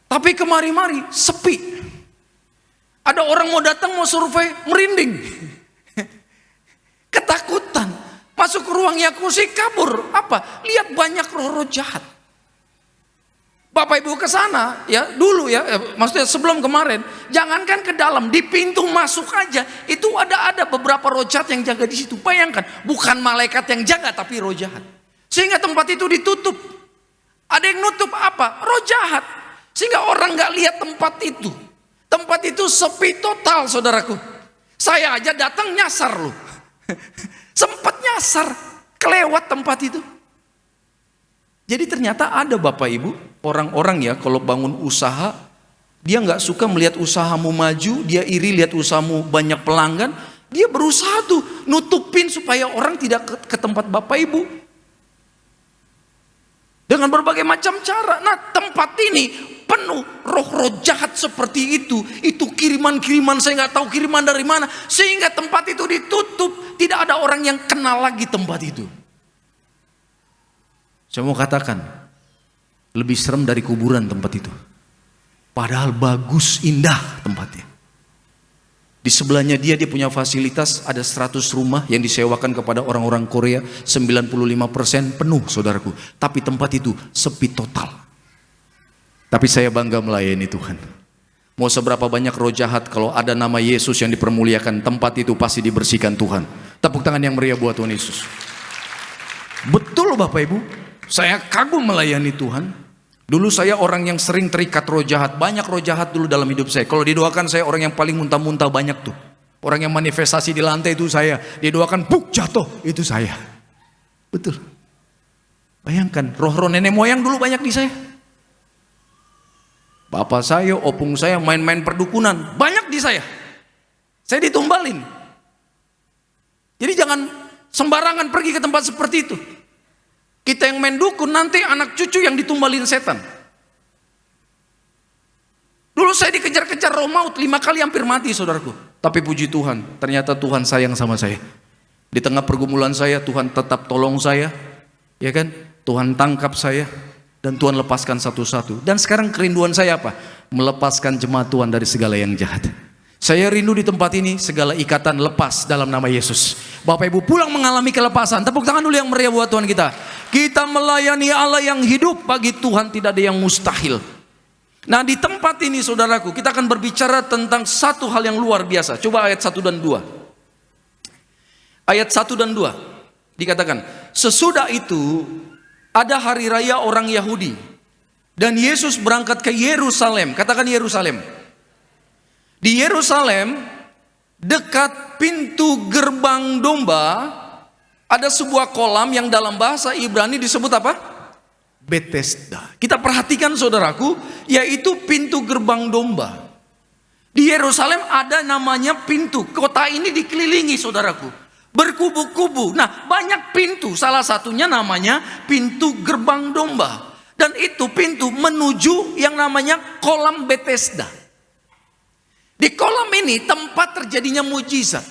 tapi kemari-mari sepi. Ada orang mau datang mau survei, merinding. Ketakutan, masuk ke ruang jacuzzi kabur. Apa? Lihat banyak roh-roh jahat. Bapak Ibu ke sana ya dulu ya, maksudnya sebelum kemarin, jangankan ke dalam, di pintu masuk aja itu ada beberapa roh jahat yang jaga di situ. Bayangkan, bukan malaikat yang jaga tapi roh jahat. Sehingga tempat itu ditutup. Ada yang nutup apa? Roh jahat. Sehingga orang nggak lihat tempat itu. Tempat itu sepi total saudaraku. Saya aja datang nyasar loh. Sempat nyasar, kelewat tempat itu. Jadi ternyata ada Bapak Ibu, orang-orang ya kalau bangun usaha, dia nggak suka melihat usahamu maju, dia iri lihat usahamu banyak pelanggan, dia berusaha tuh nutupin supaya orang tidak ke tempat Bapak Ibu. Dengan berbagai macam cara. Nah tempat ini penuh roh-roh jahat seperti itu. Itu kiriman-kiriman, saya nggak tahu kiriman dari mana. Sehingga tempat itu ditutup. Tidak ada orang yang kenal lagi tempat itu. Saya mau katakan, lebih serem dari kuburan tempat itu. Padahal bagus, indah tempatnya. Di sebelahnya dia punya fasilitas, ada 100 rumah yang disewakan kepada orang-orang Korea. 95% penuh saudaraku. Tapi tempat itu sepi total. Tapi saya bangga melayani Tuhan. Mau seberapa banyak roh jahat, kalau ada nama Yesus yang dipermuliakan, tempat itu pasti dibersihkan Tuhan. Tepuk tangan yang meriah buat Tuhan Yesus. Betul Bapak Ibu, saya kagum melayani Tuhan. Dulu saya orang yang sering terikat roh jahat. Banyak roh jahat dulu dalam hidup saya. Kalau didoakan saya orang yang paling muntah-muntah banyak tuh. Orang yang manifestasi di lantai itu saya. Didoakan buk jatuh, itu saya. Betul. Bayangkan, roh-roh nenek moyang dulu banyak di saya. Bapak saya, opung saya main-main perdukunan. Banyak di saya. Saya ditumbalin. Jadi jangan sembarangan pergi ke tempat seperti itu. Kita yang main dukun, nanti anak cucu yang ditumbalin setan. Dulu saya dikejar-kejar roh maut, 5 kali hampir mati saudaraku. Tapi puji Tuhan, ternyata Tuhan sayang sama saya. Di tengah pergumulan saya, Tuhan tetap tolong saya. Ya kan? Tuhan tangkap saya. Dan Tuhan lepaskan satu-satu. Dan sekarang kerinduan saya apa? Melepaskan jemaat Tuhan dari segala yang jahat. Saya rindu di tempat ini segala ikatan lepas dalam nama Yesus. Bapak Ibu pulang mengalami kelepasan. Tepuk tangan dulu yang meriah buat Tuhan kita. Kita melayani Allah yang hidup. Bagi Tuhan tidak ada yang mustahil. Nah di tempat ini saudaraku, kita akan berbicara tentang satu hal yang luar biasa. Coba ayat 1 dan 2. Ayat 1 dan 2 dikatakan, sesudah itu ada hari raya orang Yahudi dan Yesus berangkat ke Yerusalem. Katakan Yerusalem. Di Yerusalem, dekat pintu gerbang domba, ada sebuah kolam yang dalam bahasa Ibrani disebut apa? Bethesda. Kita perhatikan saudaraku, yaitu pintu gerbang domba. Di Yerusalem ada namanya pintu. Kota ini dikelilingi saudaraku, berkubu-kubu. Nah banyak pintu, salah satunya namanya pintu gerbang domba. Dan itu pintu menuju yang namanya kolam Bethesda. Di kolam ini tempat terjadinya mujizat.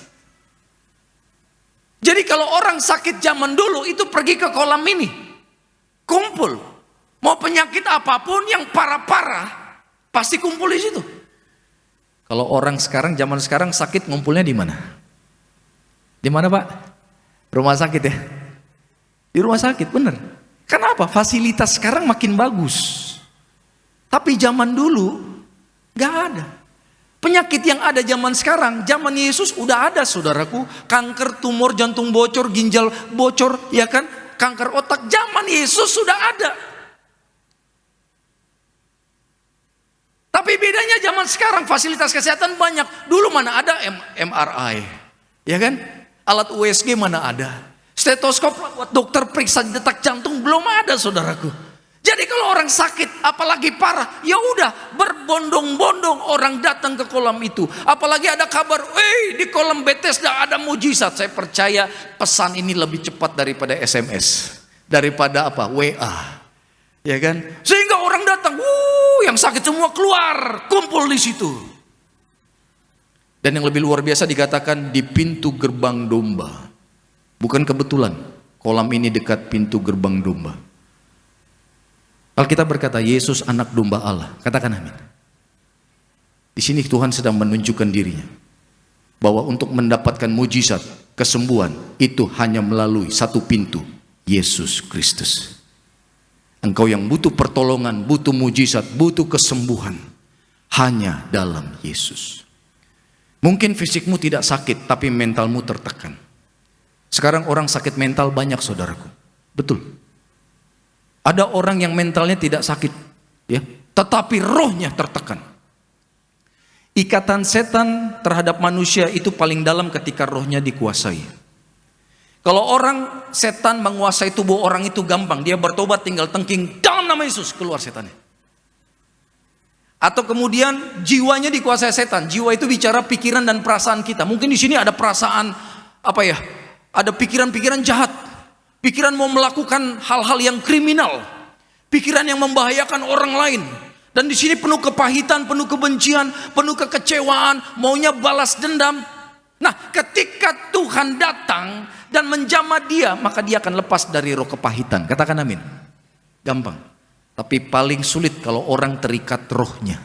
Jadi kalau orang sakit zaman dulu itu pergi ke kolam ini, kumpul. Mau penyakit apapun yang parah-parah pasti kumpul di situ. Kalau orang sekarang, zaman sekarang sakit ngumpulnya di mana? Di mana Pak? Rumah sakit ya? Di rumah sakit, bener. Kenapa? Fasilitas sekarang makin bagus. Tapi zaman dulu gak ada. Penyakit yang ada zaman sekarang, zaman Yesus udah ada saudaraku. Kanker, tumor, jantung bocor, ginjal bocor, ya kan? Kanker otak, zaman Yesus sudah ada. Tapi bedanya zaman sekarang fasilitas kesehatan banyak. Dulu mana ada MRI, ya kan? Alat USG mana ada? Stetoskop buat dokter periksa detak jantung belum ada saudaraku. Jadi kalau orang sakit, apalagi parah, ya udah berbondong-bondong orang datang ke kolam itu. Apalagi ada kabar, di kolam Bethesda ada mujizat. Saya percaya pesan ini lebih cepat daripada SMS, daripada apa? WA, ya kan? Sehingga orang datang, yang sakit semua keluar, kumpul di situ. Dan yang lebih luar biasa dikatakan di pintu gerbang domba. Bukan kebetulan kolam ini dekat pintu gerbang domba. Alkitab berkata Yesus anak domba Allah. Katakan amin. Di sini Tuhan sedang menunjukkan dirinya bahwa untuk mendapatkan mujizat, kesembuhan itu hanya melalui satu pintu, Yesus Kristus. Engkau yang butuh pertolongan, butuh mujizat, butuh kesembuhan hanya dalam Yesus. Mungkin fisikmu tidak sakit tapi mentalmu tertekan. Sekarang orang sakit mental banyak saudaraku. Betul. Ada orang yang mentalnya tidak sakit, ya, tetapi rohnya tertekan. Ikatan setan terhadap manusia itu paling dalam ketika rohnya dikuasai. Kalau orang setan menguasai tubuh orang itu gampang, dia bertobat tinggal tengking dalam nama Yesus keluar setannya. Atau kemudian jiwanya dikuasai setan. Jiwa itu bicara pikiran dan perasaan kita. Mungkin di sini ada perasaan apa ya? Ada pikiran-pikiran jahat. Pikiran mau melakukan hal-hal yang kriminal, pikiran yang membahayakan orang lain, dan di sini penuh kepahitan, penuh kebencian, penuh kekecewaan, maunya balas dendam. Nah, ketika Tuhan datang dan menjamah dia, maka dia akan lepas dari roh kepahitan. Katakan amin. Gampang. Tapi paling sulit kalau orang terikat rohnya.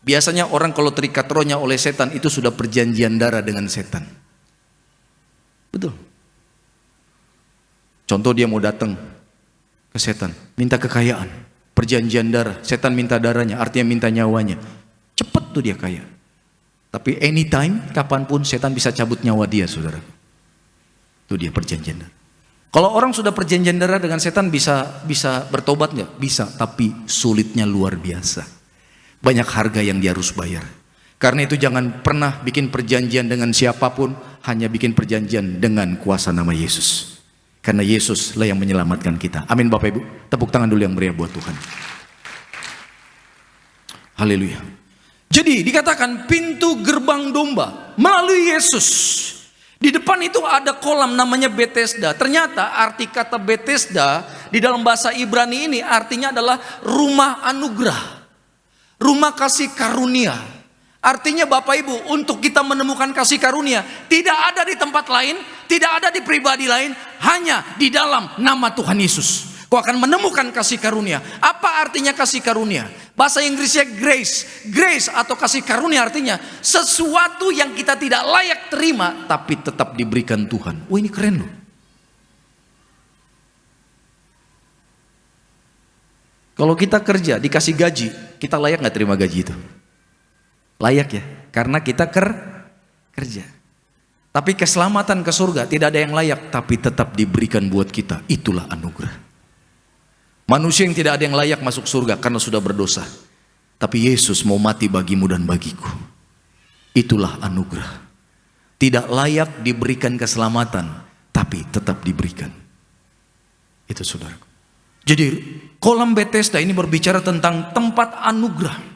Biasanya orang kalau terikat rohnya oleh setan itu sudah perjanjian darah dengan setan. Betul. Contoh dia mau datang ke setan, minta kekayaan, perjanjian darah, setan minta darahnya, artinya minta nyawanya. Cepat tuh dia kaya. Tapi anytime, kapanpun setan bisa cabut nyawa dia, saudara. Itu dia perjanjian darah. Kalau orang sudah perjanjian darah dengan setan bisa bertobat nggak? Bisa, tapi sulitnya luar biasa. Banyak harga yang dia harus bayar. Karena itu jangan pernah bikin perjanjian dengan siapapun, hanya bikin perjanjian dengan kuasa nama Yesus. Karena Yesus lah yang menyelamatkan kita. Amin Bapak Ibu. Tepuk tangan dulu yang meriah buat Tuhan. Haleluya. Jadi dikatakan pintu gerbang domba melalui Yesus. Di depan itu ada kolam namanya Bethesda. Ternyata arti kata Bethesda di dalam bahasa Ibrani ini artinya adalah rumah anugerah. Rumah kasih karunia. Artinya Bapak Ibu, untuk kita menemukan kasih karunia tidak ada di tempat lain, tidak ada di pribadi lain, hanya di dalam nama Tuhan Yesus. Kau akan menemukan kasih karunia. Apa artinya kasih karunia? Bahasa Inggrisnya grace. Grace atau kasih karunia artinya sesuatu yang kita tidak layak terima tapi tetap diberikan Tuhan. Wah, ini keren loh. Kalau kita kerja dikasih gaji, kita layak nggak terima gaji itu? Layak ya, karena kita kerja. Tapi keselamatan ke surga tidak ada yang layak, tapi tetap diberikan buat kita. Itulah anugerah. Manusia yang tidak ada yang layak masuk surga karena sudah berdosa. Tapi Yesus mau mati bagimu dan bagiku. Itulah anugerah. Tidak layak diberikan keselamatan, tapi tetap diberikan. Itu saudaraku. Jadi kolam Bethesda ini berbicara tentang tempat anugerah.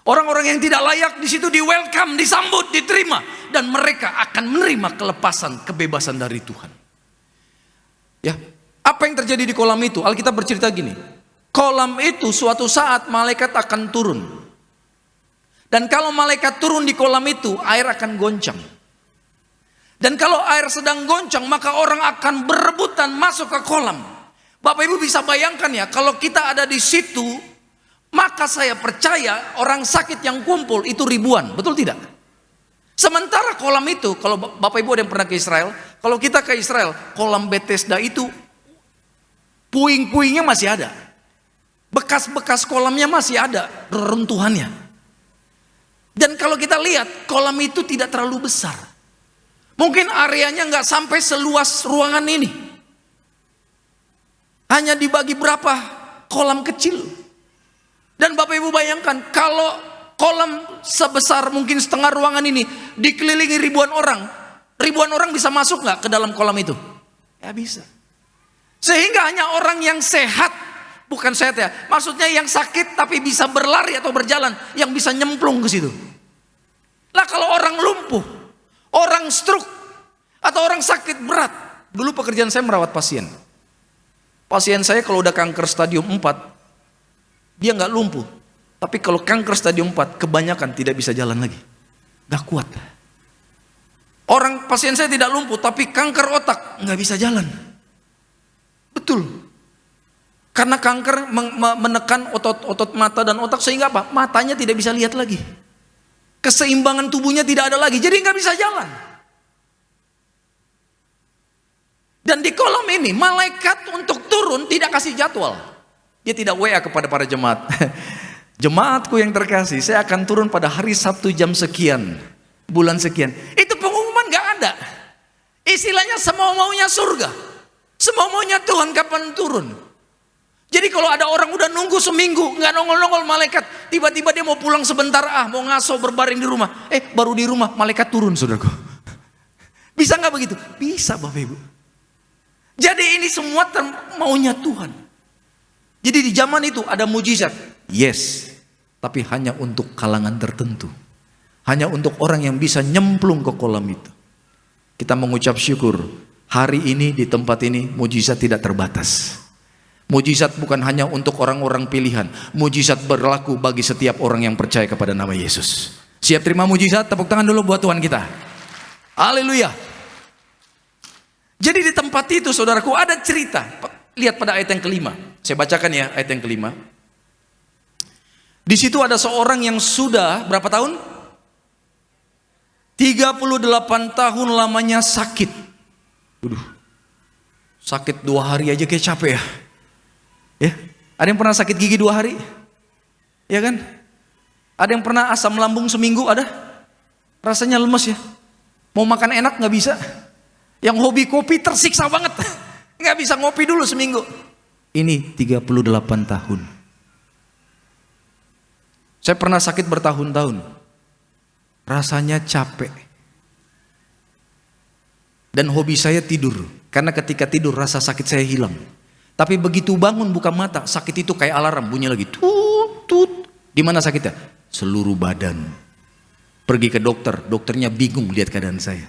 Orang-orang yang tidak layak di situ di welcome, disambut, diterima, dan mereka akan menerima kelepasan, kebebasan dari Tuhan. Ya. Apa yang terjadi di kolam itu? Alkitab bercerita gini. Kolam itu suatu saat malaikat akan turun. Dan kalau malaikat turun di kolam itu, air akan goncang. Dan kalau air sedang goncang, maka orang akan berebutan masuk ke kolam. Bapak Ibu bisa bayangkan ya, kalau kita ada di situ, maka saya percaya orang sakit yang kumpul itu ribuan. Betul tidak? Sementara kolam itu, kalau Bapak Ibu ada yang pernah ke Israel, kalau kita ke Israel, kolam Bethesda itu puing-puingnya masih ada. Bekas-bekas kolamnya masih ada, reruntuhannya. Dan kalau kita lihat, kolam itu tidak terlalu besar. Mungkin areanya nggak sampai seluas ruangan ini. Hanya dibagi berapa kolam kecil. Dan Bapak Ibu bayangkan, kalau kolam sebesar mungkin setengah ruangan ini dikelilingi ribuan orang bisa masuk nggak ke dalam kolam itu? Ya bisa. Sehingga hanya orang yang sehat, bukan sehat ya, maksudnya yang sakit tapi bisa berlari atau berjalan, yang bisa nyemplung ke situ. Lah kalau orang lumpuh, orang stroke, atau orang sakit berat. Dulu pekerjaan saya merawat pasien. Pasien saya kalau udah kanker stadium 4, dia nggak lumpuh. Tapi kalau kanker stadium 4, kebanyakan tidak bisa jalan lagi. Gak kuat. Orang pasien saya tidak lumpuh, tapi kanker otak, nggak bisa jalan. Betul. Karena kanker menekan otot mata dan otak sehingga apa? Matanya tidak bisa lihat lagi. Keseimbangan tubuhnya tidak ada lagi. Jadi nggak bisa jalan. Dan di kolam ini malaikat untuk turun tidak kasih jadwal. Dia tidak WA kepada para jemaat. Jemaatku yang terkasih, saya akan turun pada hari Sabtu jam sekian, bulan sekian. Itu pengumuman nggak ada. Istilahnya semau-maunya surga. Semua maunya Tuhan kapan turun. Jadi kalau ada orang udah nunggu seminggu nggak nongol-nongol malaikat, tiba-tiba dia mau pulang sebentar, mau ngaso berbaring di rumah, baru di rumah malaikat turun, saudaraku. Bisa nggak begitu? Bisa Bapak Ibu. Jadi ini semua maunya Tuhan. Jadi di zaman itu ada mujizat, yes, tapi hanya untuk kalangan tertentu, hanya untuk orang yang bisa nyemplung ke kolam itu. Kita mengucap syukur. Hari ini di tempat ini mujizat tidak terbatas. Mujizat bukan hanya untuk orang-orang pilihan. Mujizat berlaku bagi setiap orang yang percaya kepada nama Yesus. Siap terima mujizat? Tepuk tangan dulu buat Tuhan kita. Haleluya. Jadi di tempat itu saudaraku ada cerita. Lihat pada ayat yang kelima. Saya bacakan ya ayat yang kelima. Di situ ada seorang yang sudah berapa tahun? 38 tahun lamanya sakit. Sakit 2 hari aja kayak capek ya. Ya, ada yang pernah sakit gigi 2 hari? Ya kan? Ada yang pernah asam lambung seminggu? Ada? Rasanya lemes ya. Mau makan enak nggak bisa. Yang hobi kopi tersiksa banget. Nggak bisa ngopi dulu seminggu. Ini 38 tahun. Saya pernah sakit bertahun-tahun. Rasanya capek. Dan hobi saya tidur. Karena ketika tidur rasa sakit saya hilang. Tapi begitu bangun buka mata, sakit itu kayak alarm, bunyi lagi. Tut, tut. Di mana sakitnya? Seluruh badan. Pergi ke dokter, dokternya bingung lihat keadaan saya.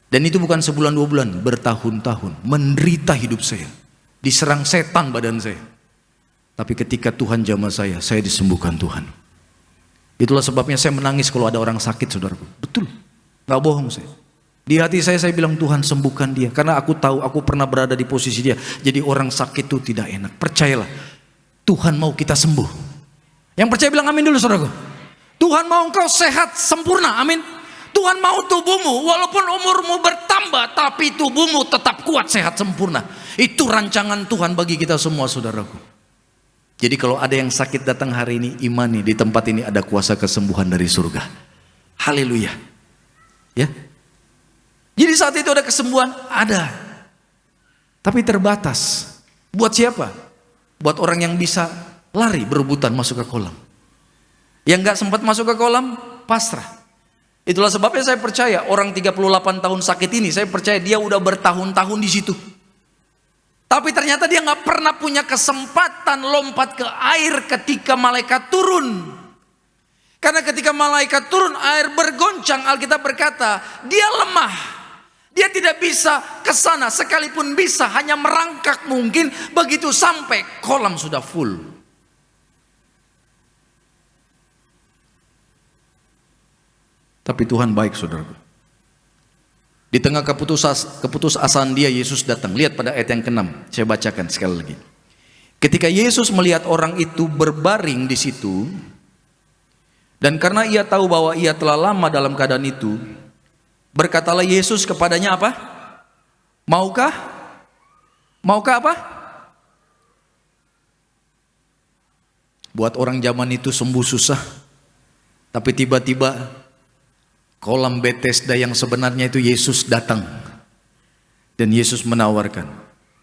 Dan itu bukan sebulan 2 bulan, bertahun-tahun. Menderita hidup saya. Diserang setan badan saya. Tapi ketika Tuhan jamah saya disembuhkan Tuhan. Itulah sebabnya saya menangis kalau ada orang sakit, saudaraku. Betul, gak bohong saya. Di hati saya bilang, Tuhan sembuhkan dia. Karena aku tahu, aku pernah berada di posisi dia. Jadi orang sakit itu tidak enak. Percayalah, Tuhan mau kita sembuh. Yang percaya bilang amin dulu, saudaraku. Tuhan mau engkau sehat sempurna, amin. Tuhan mau tubuhmu, walaupun umurmu bertambah, tapi tubuhmu tetap kuat, sehat sempurna. Itu rancangan Tuhan bagi kita semua, saudaraku. Jadi kalau ada yang sakit datang hari ini, imani di tempat ini ada kuasa kesembuhan dari surga. Haleluya. Ya. Jadi saat itu ada kesembuhan, ada. Tapi terbatas. Buat siapa? Buat orang yang bisa lari berebutan masuk ke kolam. Yang gak sempat masuk ke kolam, pasrah. Itulah sebabnya saya percaya orang 38 tahun sakit ini, saya percaya dia udah bertahun-tahun di situ. Tapi ternyata dia gak pernah punya kesempatan lompat ke air ketika malaikat turun. Karena ketika malaikat turun, air bergoncang, Alkitab berkata, dia lemah. Dia tidak bisa ke sana, sekalipun bisa hanya merangkak mungkin, begitu sampai kolam sudah full. Tapi Tuhan baik, saudaraku. Di tengah keputusasaan dia, Yesus datang. Lihat pada ayat yang ke-6. Saya bacakan sekali lagi. Ketika Yesus melihat orang itu berbaring di situ, dan karena ia tahu bahwa ia telah lama dalam keadaan itu, berkatalah Yesus kepadanya apa? Maukah? Maukah apa? Buat orang zaman itu sembuh susah. Tapi tiba-tiba kolam Bethesda yang sebenarnya itu Yesus datang. Dan Yesus menawarkan,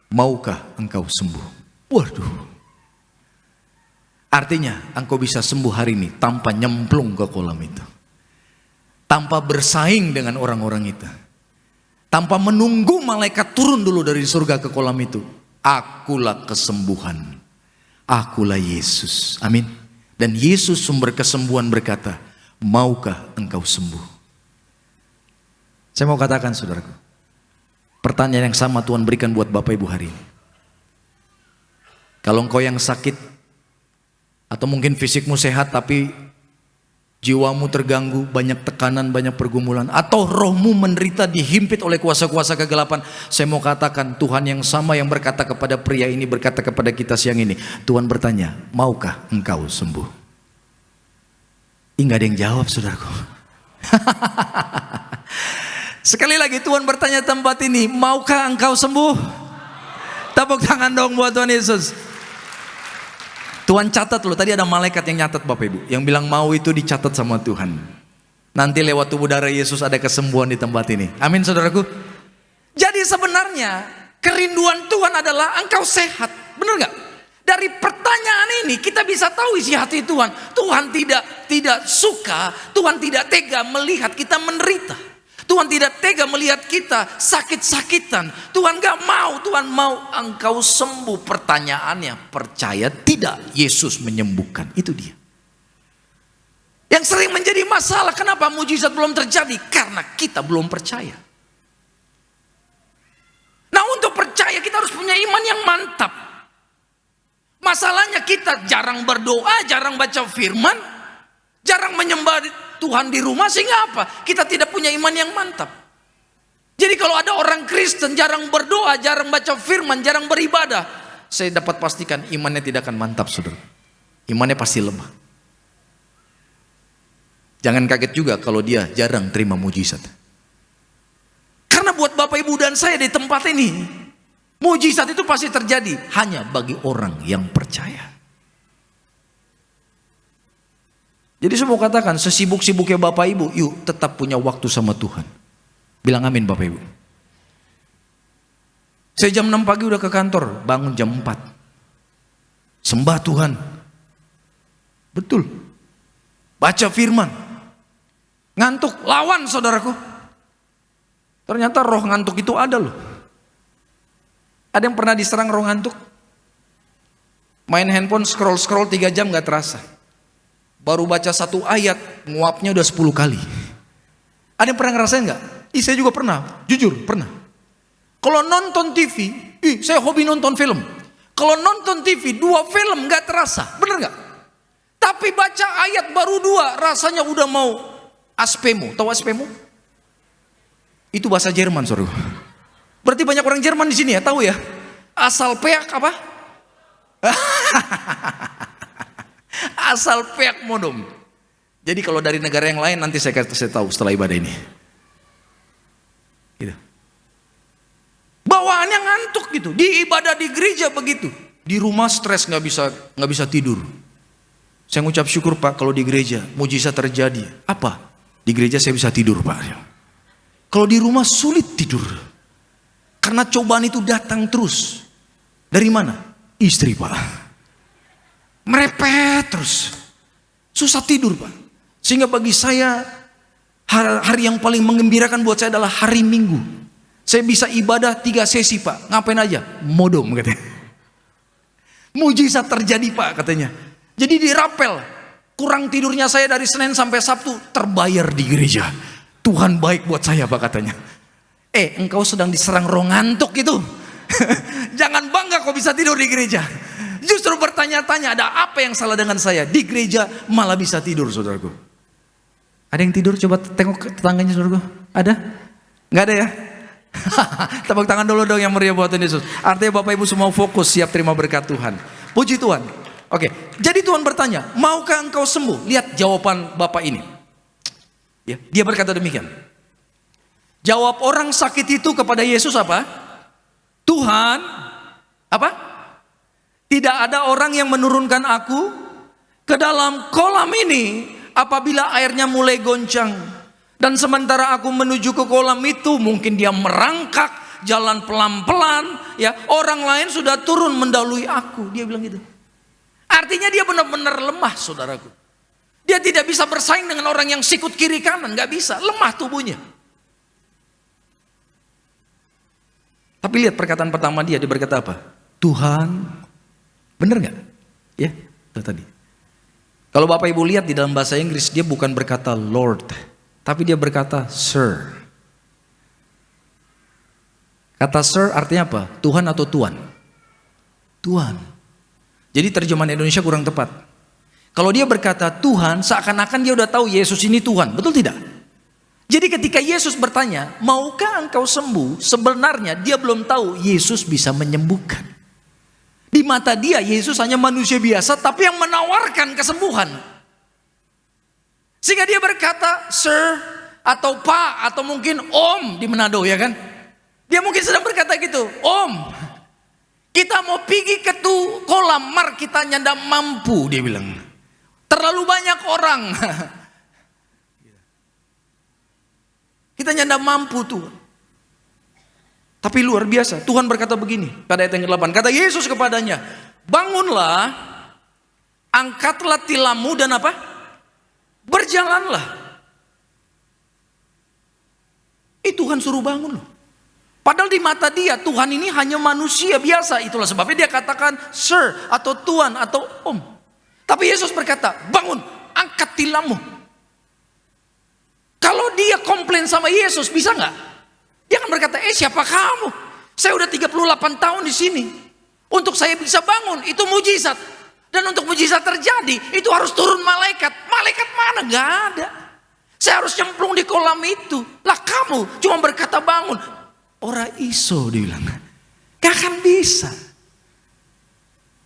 maukah engkau sembuh? Waduh. Artinya engkau bisa sembuh hari ini tanpa nyemplung ke kolam itu. Tanpa bersaing dengan orang-orang itu. Tanpa menunggu malaikat turun dulu dari surga ke kolam itu. Akulah kesembuhan. Akulah Yesus. Amin. Dan Yesus sumber kesembuhan berkata, maukah engkau sembuh? Saya mau katakan, saudaraku, pertanyaan yang sama Tuhan berikan buat Bapak Ibu hari ini. Kalau engkau yang sakit, atau mungkin fisikmu sehat tapi jiwamu terganggu, banyak tekanan, banyak pergumulan, atau rohmu menderita dihimpit oleh kuasa-kuasa kegelapan, saya mau katakan Tuhan yang sama yang berkata kepada pria ini, berkata kepada kita siang ini. Tuhan bertanya, maukah engkau sembuh? Enggak ada yang jawab, saudaraku. Sekali lagi Tuhan bertanya tempat ini, maukah engkau sembuh? Tepuk tangan dong buat Tuhan Yesus. Tuhan catat loh, tadi ada malaikat yang nyatat Bapak Ibu. Yang bilang mau itu dicatat sama Tuhan. Nanti lewat tubuh darah Yesus ada kesembuhan di tempat ini. Amin, saudaraku. Jadi sebenarnya kerinduan Tuhan adalah engkau sehat. Benar gak? Dari pertanyaan ini kita bisa tahu isi hati Tuhan. Tuhan tidak suka, Tuhan tidak tega melihat kita menderita. Tuhan tidak tega melihat kita sakit-sakitan. Tuhan gak mau, Tuhan mau engkau sembuh. Pertanyaannya, percaya tidak Yesus menyembuhkan? Itu dia. Yang sering menjadi masalah, kenapa mujizat belum terjadi? Karena kita belum percaya. Nah, untuk percaya kita harus punya iman yang mantap. Masalahnya kita jarang berdoa, jarang baca firman, jarang menyembah Tuhan di rumah, sehingga apa? Kita tidak punya iman yang mantap. Jadi kalau ada orang Kristen jarang berdoa, jarang baca firman, jarang beribadah, saya dapat pastikan imannya tidak akan mantap, saudara. Imannya pasti lemah. Jangan kaget juga kalau dia jarang terima mujizat. Karena buat Bapak Ibu dan saya di tempat ini, mujizat itu pasti terjadi hanya bagi orang yang percaya. Jadi saya mau katakan, sesibuk-sibuknya Bapak Ibu, yuk tetap punya waktu sama Tuhan. Bilang amin Bapak Ibu. Saya jam 6 pagi udah ke kantor, bangun jam 4. Sembah Tuhan. Betul. Baca firman. Ngantuk, lawan saudaraku. Ternyata roh ngantuk itu ada loh. Ada yang pernah diserang roh ngantuk? Main handphone scroll 3 jam gak terasa. Baru baca 1 ayat, nguapnya udah 10 kali. Ada yang pernah ngerasain gak? Saya juga pernah, jujur pernah. Kalau nonton TV, saya hobi nonton film. Kalau nonton TV 2 film gak terasa, bener gak? Tapi baca ayat baru 2, rasanya udah mau aspemo. Tahu aspemo? Itu bahasa Jerman, saudara. Berarti banyak orang Jerman di sini ya, tahu ya? Asal peak apa? Asal peak modom. Jadi kalau dari negara yang lain nanti saya tahu setelah ibadah ini. Gitu. Bawaannya ngantuk gitu. Di ibadah di gereja begitu. Di rumah stres nggak bisa tidur. Saya ngucap syukur Pak kalau di gereja mujizat terjadi. Apa? Di gereja saya bisa tidur Pak. Kalau di rumah sulit tidur. Karena cobaan itu datang terus. Dari mana? Istri Pak. Merepet terus. Susah tidur Pak. Sehingga bagi saya hari yang paling menggembirakan buat saya adalah hari Minggu. Saya bisa ibadah 3 sesi Pak. Ngapain aja? Modom katanya. Mujizat terjadi Pak katanya. Jadi dirapel. Kurang tidurnya saya dari Senin sampai Sabtu terbayar di gereja. Tuhan baik buat saya Pak katanya. Engkau sedang diserang roh ngantuk itu. Jangan bangga kau bisa tidur di gereja. Justru bertanya-tanya ada apa yang salah dengan saya. Di gereja malah bisa tidur saudaraku. Ada yang tidur? Coba tengok ke tetangganya saudaraku. Ada? Nggak ada ya? Tepuk tangan dulu dong yang meriah buat Tuhan Yesus. Artinya Bapak Ibu semua fokus siap terima berkat Tuhan. Puji Tuhan. Oke, jadi Tuhan bertanya, maukah engkau sembuh? Lihat jawaban Bapak ini. Ya, dia berkata demikian. Jawab orang sakit itu kepada Yesus apa? Tuhan, apa? Tidak ada orang yang menurunkan aku ke dalam kolam ini apabila airnya mulai goncang. Dan sementara aku menuju ke kolam itu, mungkin dia merangkak, jalan pelan-pelan, ya. Orang lain sudah turun mendahului aku. Dia bilang gitu. Artinya dia benar-benar lemah, saudaraku. Dia tidak bisa bersaing dengan orang yang sikut kiri kanan, nggak bisa, lemah tubuhnya. Tapi lihat perkataan pertama dia berkata apa? Tuhan, benar nggak? Ya, itu tadi. Kalau Bapak Ibu lihat di dalam bahasa Inggris, dia bukan berkata Lord, tapi dia berkata Sir. Kata Sir artinya apa? Tuhan atau Tuan? Tuhan. Jadi terjemahan Indonesia kurang tepat. Kalau dia berkata Tuhan, seakan-akan dia udah tahu Yesus ini Tuhan, betul tidak? Jadi ketika Yesus bertanya, maukah engkau sembuh? Sebenarnya dia belum tahu Yesus bisa menyembuhkan. Di mata dia, Yesus hanya manusia biasa, tapi yang menawarkan kesembuhan. Sehingga dia berkata, Sir, atau Pak, atau mungkin Om di Manado, ya kan? Dia mungkin sedang berkata gitu, Om, kita mau pergi ke kolam, mar kita nyanda mampu, dia bilang. Terlalu banyak orang. Kita nyanda mampu tuh. Tapi luar biasa, Tuhan berkata begini pada ayat yang ke-8. Kata Yesus kepadanya, bangunlah, angkatlah tilammu dan apa? Berjalanlah. Tuhan suruh bangun loh. Padahal di mata dia Tuhan ini hanya manusia biasa. Itulah sebabnya dia katakan Sir atau Tuan atau Om. Tapi Yesus berkata, bangun, angkat tilammu. Kalau dia komplain sama Yesus, bisa nggak? Dia akan berkata, siapa kamu? Saya udah 38 tahun di sini. Untuk saya bisa bangun, itu mujizat. Dan untuk mujizat terjadi, itu harus turun malaikat. Malaikat mana? Nggak ada. Saya harus nyemplung di kolam itu. Lah kamu cuma berkata bangun. Ora iso, dia bilang. Gak akan bisa.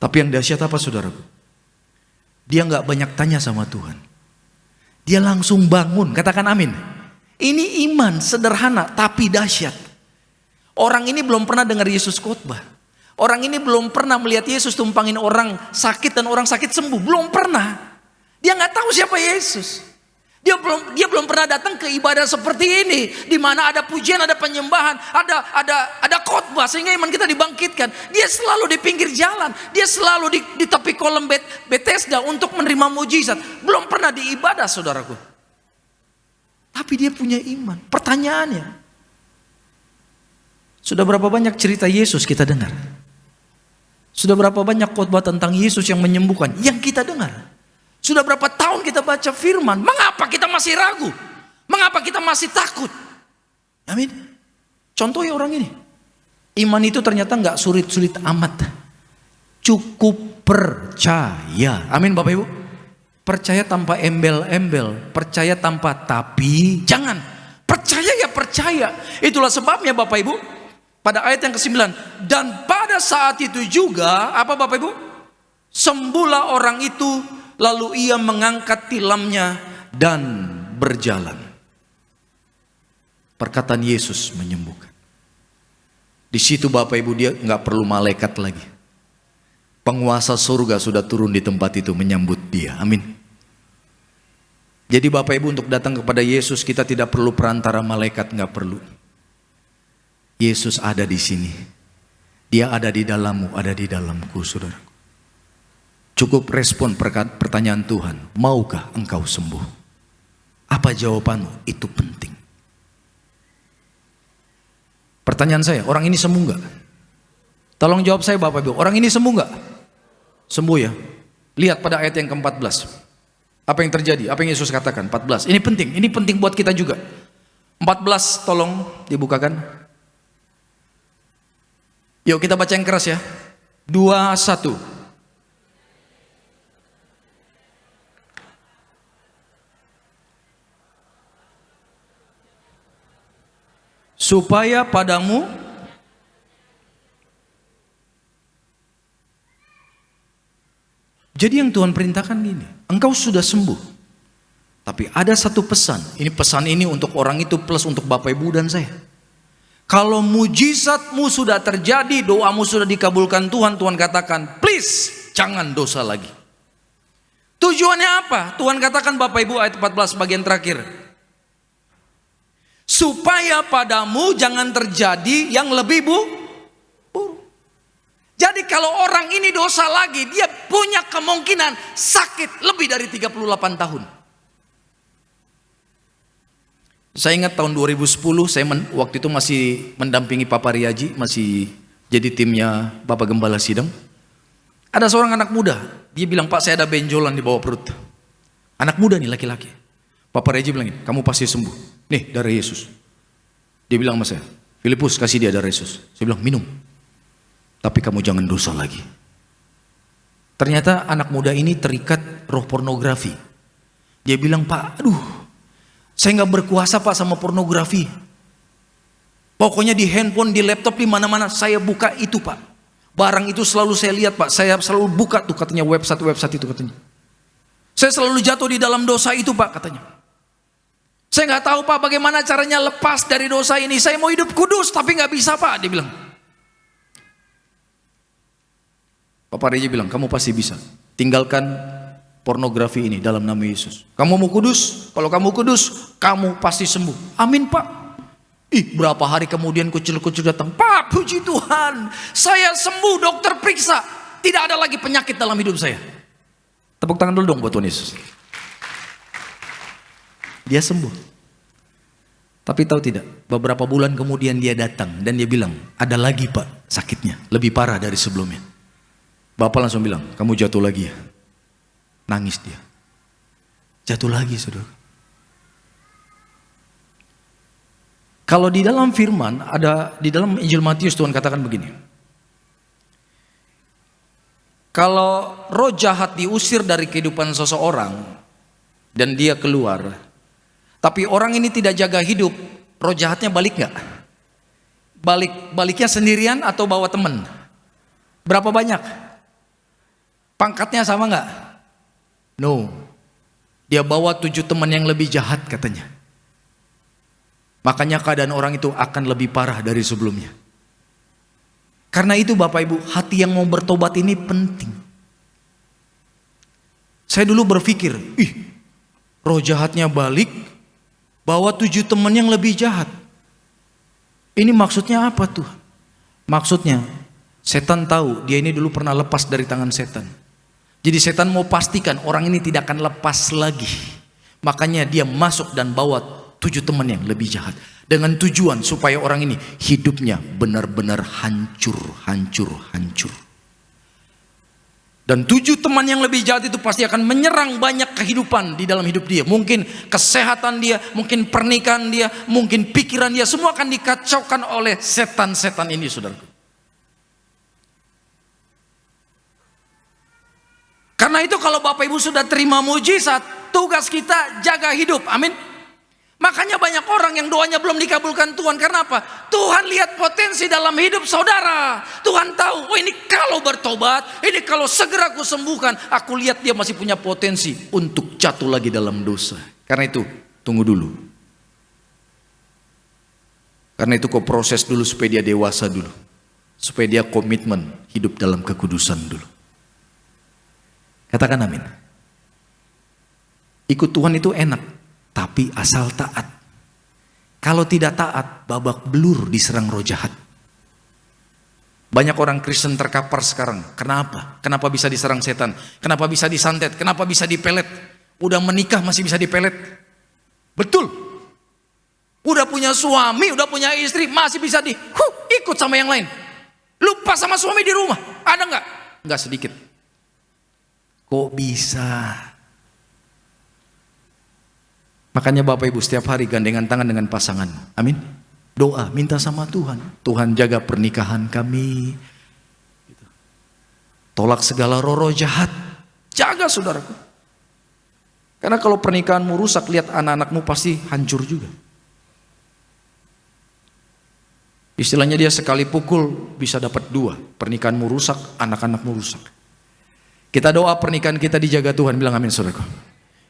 Tapi yang dahsyat apa saudaraku? Dia nggak banyak tanya sama Tuhan. Dia langsung bangun, katakan amin. Ini iman sederhana tapi dahsyat. Orang ini belum pernah dengar Yesus khotbah. Orang ini belum pernah melihat Yesus tumpangin orang sakit dan orang sakit sembuh. Belum pernah. Dia nggak tahu siapa Yesus. Dia belum pernah datang ke ibadah seperti ini, di mana ada pujian, ada penyembahan, ada khotbah sehingga iman kita dibangkitkan. Dia selalu di pinggir jalan, dia selalu di tepi kolam Bethesda untuk menerima mujizat. Belum pernah di ibadah, saudaraku. Tapi dia punya iman. Pertanyaannya, sudah berapa banyak cerita Yesus kita dengar? Sudah berapa banyak khotbah tentang Yesus yang menyembuhkan yang kita dengar? Sudah berapa tahun kita baca firman? Mengapa kita masih ragu? Mengapa kita masih takut? Amin. Contohnya orang ini. Iman itu ternyata nggak sulit-sulit amat. Cukup percaya. Amin Bapak Ibu. Percaya tanpa embel-embel. Percaya tanpa tapi. Jangan. Percaya ya percaya. Itulah sebabnya Bapak Ibu. Pada ayat yang ke-9. Dan pada saat itu juga. Apa Bapak Ibu? Sembuhlah orang itu. Lalu ia mengangkat tilamnya dan berjalan. Perkataan Yesus menyembuhkan. Di situ Bapak Ibu dia nggak perlu malaikat lagi. Penguasa surga sudah turun di tempat itu menyambut dia. Amin. Jadi Bapak Ibu untuk datang kepada Yesus kita tidak perlu perantara malaikat, nggak perlu. Yesus ada di sini. Dia ada di dalammu, ada di dalamku, saudara. Cukup respon pertanyaan Tuhan, maukah engkau sembuh? Apa jawabanmu? Itu penting. Pertanyaan saya, orang ini sembuh enggak? Tolong jawab saya Bapak Ibu, orang ini sembuh enggak? Sembuh ya. Lihat pada ayat yang ke-14. Apa yang terjadi? Apa yang Yesus katakan? 14. Ini penting buat kita juga. 14 tolong dibukakan. Yuk kita baca yang keras ya. 2, 1. Supaya padamu jadi yang Tuhan perintahkan gini, engkau sudah sembuh. Tapi ada satu pesan. Pesan ini untuk orang itu plus untuk Bapak Ibu dan saya. Kalau mujizatmu sudah terjadi, doamu sudah dikabulkan Tuhan, Tuhan katakan, please jangan dosa lagi. Tujuannya apa? Tuhan katakan Bapak Ibu ayat 14 bagian terakhir. Supaya padamu jangan terjadi yang lebih buruk. Jadi kalau orang ini dosa lagi, dia punya kemungkinan sakit lebih dari 38 tahun. Saya ingat tahun 2010, saya waktu itu masih mendampingi Papa Riaji, masih jadi timnya Bapak Gembala Sidang. Ada seorang anak muda, dia bilang, Pak saya ada benjolan di bawah perut. Anak muda nih laki-laki. Papa Riaji bilang, kamu pasti sembuh. Nih darah Yesus. Dia bilang sama saya, Filipus kasih dia darah Yesus. Saya bilang minum. Tapi kamu jangan dosa lagi. Ternyata anak muda ini terikat roh pornografi. Dia bilang, Pak aduh saya gak berkuasa Pak sama pornografi. Pokoknya di handphone, di laptop, di mana-mana saya buka itu Pak. Barang itu selalu saya lihat Pak. Saya selalu buka tuh katanya website itu katanya. Saya selalu jatuh di dalam dosa itu Pak katanya. Saya nggak tahu Pak bagaimana caranya lepas dari dosa ini. Saya mau hidup kudus tapi nggak bisa Pak, dia bilang. Papa Reji bilang, kamu pasti bisa. Tinggalkan pornografi ini dalam nama Yesus. Kamu mau kudus? Kalau kamu kudus, kamu pasti sembuh. Amin Pak. Berapa hari kemudian kucil-kucil datang. Pak, puji Tuhan, saya sembuh, dokter periksa. Tidak ada lagi penyakit dalam hidup saya. Tepuk tangan dulu dong buat Tuhan Yesus. Dia sembuh. Tapi tahu tidak, beberapa bulan kemudian dia datang dan dia bilang, ada lagi Pak sakitnya, lebih parah dari sebelumnya. Bapak langsung bilang, kamu jatuh lagi ya. Nangis dia. Jatuh lagi saudara. Kalau di dalam firman, ada di dalam Injil Matius Tuhan katakan begini. Kalau roh jahat diusir dari kehidupan seseorang dan dia keluar, tapi orang ini tidak jaga hidup, roh jahatnya balik nggak? Baliknya sendirian atau bawa teman? Berapa banyak? Pangkatnya sama nggak? No. Dia bawa 7 teman yang lebih jahat katanya. Makanya keadaan orang itu akan lebih parah dari sebelumnya. Karena itu Bapak Ibu, hati yang mau bertobat ini penting. Saya dulu berpikir, roh jahatnya balik, bawa 7 teman yang lebih jahat. Ini maksudnya apa tuh? Maksudnya setan tahu dia ini dulu pernah lepas dari tangan setan. Jadi setan mau pastikan orang ini tidak akan lepas lagi. Makanya dia masuk dan bawa 7 teman yang lebih jahat. Dengan tujuan supaya orang ini hidupnya benar-benar hancur. Dan 7 teman yang lebih jahat itu pasti akan menyerang banyak kehidupan di dalam hidup dia. Mungkin kesehatan dia, mungkin pernikahan dia, mungkin pikiran dia. Semua akan dikacaukan oleh setan-setan ini, saudaraku. Karena itu kalau Bapak Ibu sudah terima mujizat, tugas kita jaga hidup. Amin. Makanya banyak orang yang doanya belum dikabulkan Tuhan. Karena apa? Tuhan lihat potensi dalam hidup saudara. Tuhan tahu, oh ini kalau bertobat, ini kalau segera aku sembuhkan, aku lihat dia masih punya potensi untuk jatuh lagi dalam dosa. Karena itu, tunggu dulu. Karena itu kau proses dulu supaya dia dewasa dulu. Supaya dia komitmen hidup dalam kekudusan dulu. Katakan amin. Ikut Tuhan itu enak. Tapi asal taat. Kalau tidak taat, babak belur diserang roh jahat. Banyak orang Kristen terkapar sekarang. Kenapa? Kenapa bisa diserang setan? Kenapa bisa disantet? Kenapa bisa dipelet? Udah menikah masih bisa dipelet. Betul. Udah punya suami, udah punya istri, masih bisa ikut sama yang lain. Lupa sama suami di rumah. Ada nggak? Nggak sedikit. Kok bisa? Makanya Bapak Ibu setiap hari gandengan tangan dengan pasangan. Amin. Doa, minta sama Tuhan. Tuhan jaga pernikahan kami. Tolak segala roh jahat. Jaga saudaraku. Karena kalau pernikahanmu rusak, lihat anak-anakmu pasti hancur juga. Istilahnya dia sekali pukul bisa dapat 2. Pernikahanmu rusak, anak-anakmu rusak. Kita doa pernikahan kita dijaga Tuhan. Bilang amin saudaraku.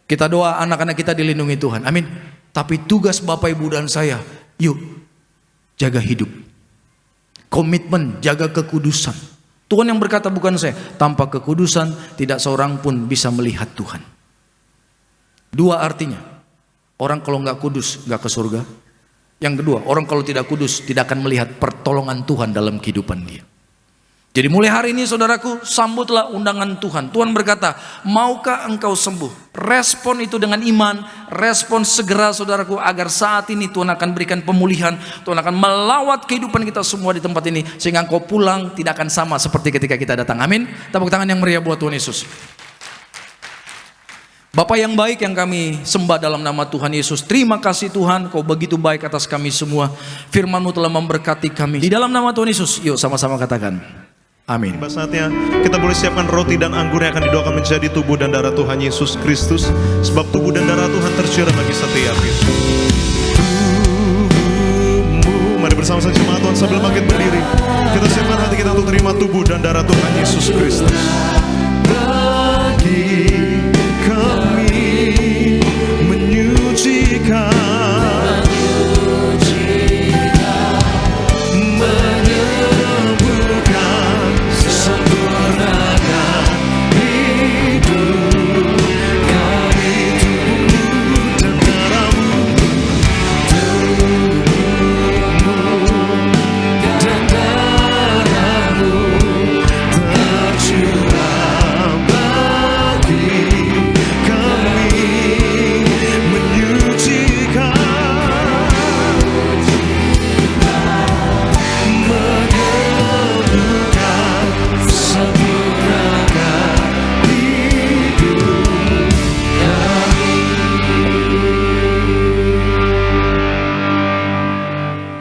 Kita doa anak-anak kita dilindungi Tuhan. Amin. Tapi tugas Bapak Ibu dan saya, yuk jaga hidup. Komitmen, jaga kekudusan. Tuhan yang berkata bukan saya, tanpa kekudusan tidak seorang pun bisa melihat Tuhan. 2 artinya, orang kalau nggak kudus nggak ke surga. Yang kedua, orang kalau tidak kudus tidak akan melihat pertolongan Tuhan dalam kehidupan dia. Jadi mulai hari ini saudaraku, sambutlah undangan Tuhan. Tuhan berkata, maukah engkau sembuh? Respon itu dengan iman, respon segera saudaraku, agar saat ini Tuhan akan berikan pemulihan. Tuhan akan melawat kehidupan kita semua di tempat ini, sehingga engkau pulang tidak akan sama seperti ketika kita datang. Amin. Tepuk tangan yang meriah buat Tuhan Yesus. Bapa yang baik yang kami sembah dalam nama Tuhan Yesus, terima kasih Tuhan, Kau begitu baik atas kami semua. Firman-Mu telah memberkati kami. Di dalam nama Tuhan Yesus, yuk sama-sama katakan. Amin. Tiba saatnya kita boleh siapkan roti dan anggur yang akan didoakan menjadi tubuh dan darah Tuhan Yesus Kristus. Sebab tubuh dan darah Tuhan tercurah bagi setiap kita. Mari bersama-sama jemaat Tuhan sambil bangkit berdiri. Kita siapkan hati kita untuk terima tubuh dan darah Tuhan Yesus Kristus. Bagi kami menyucikan,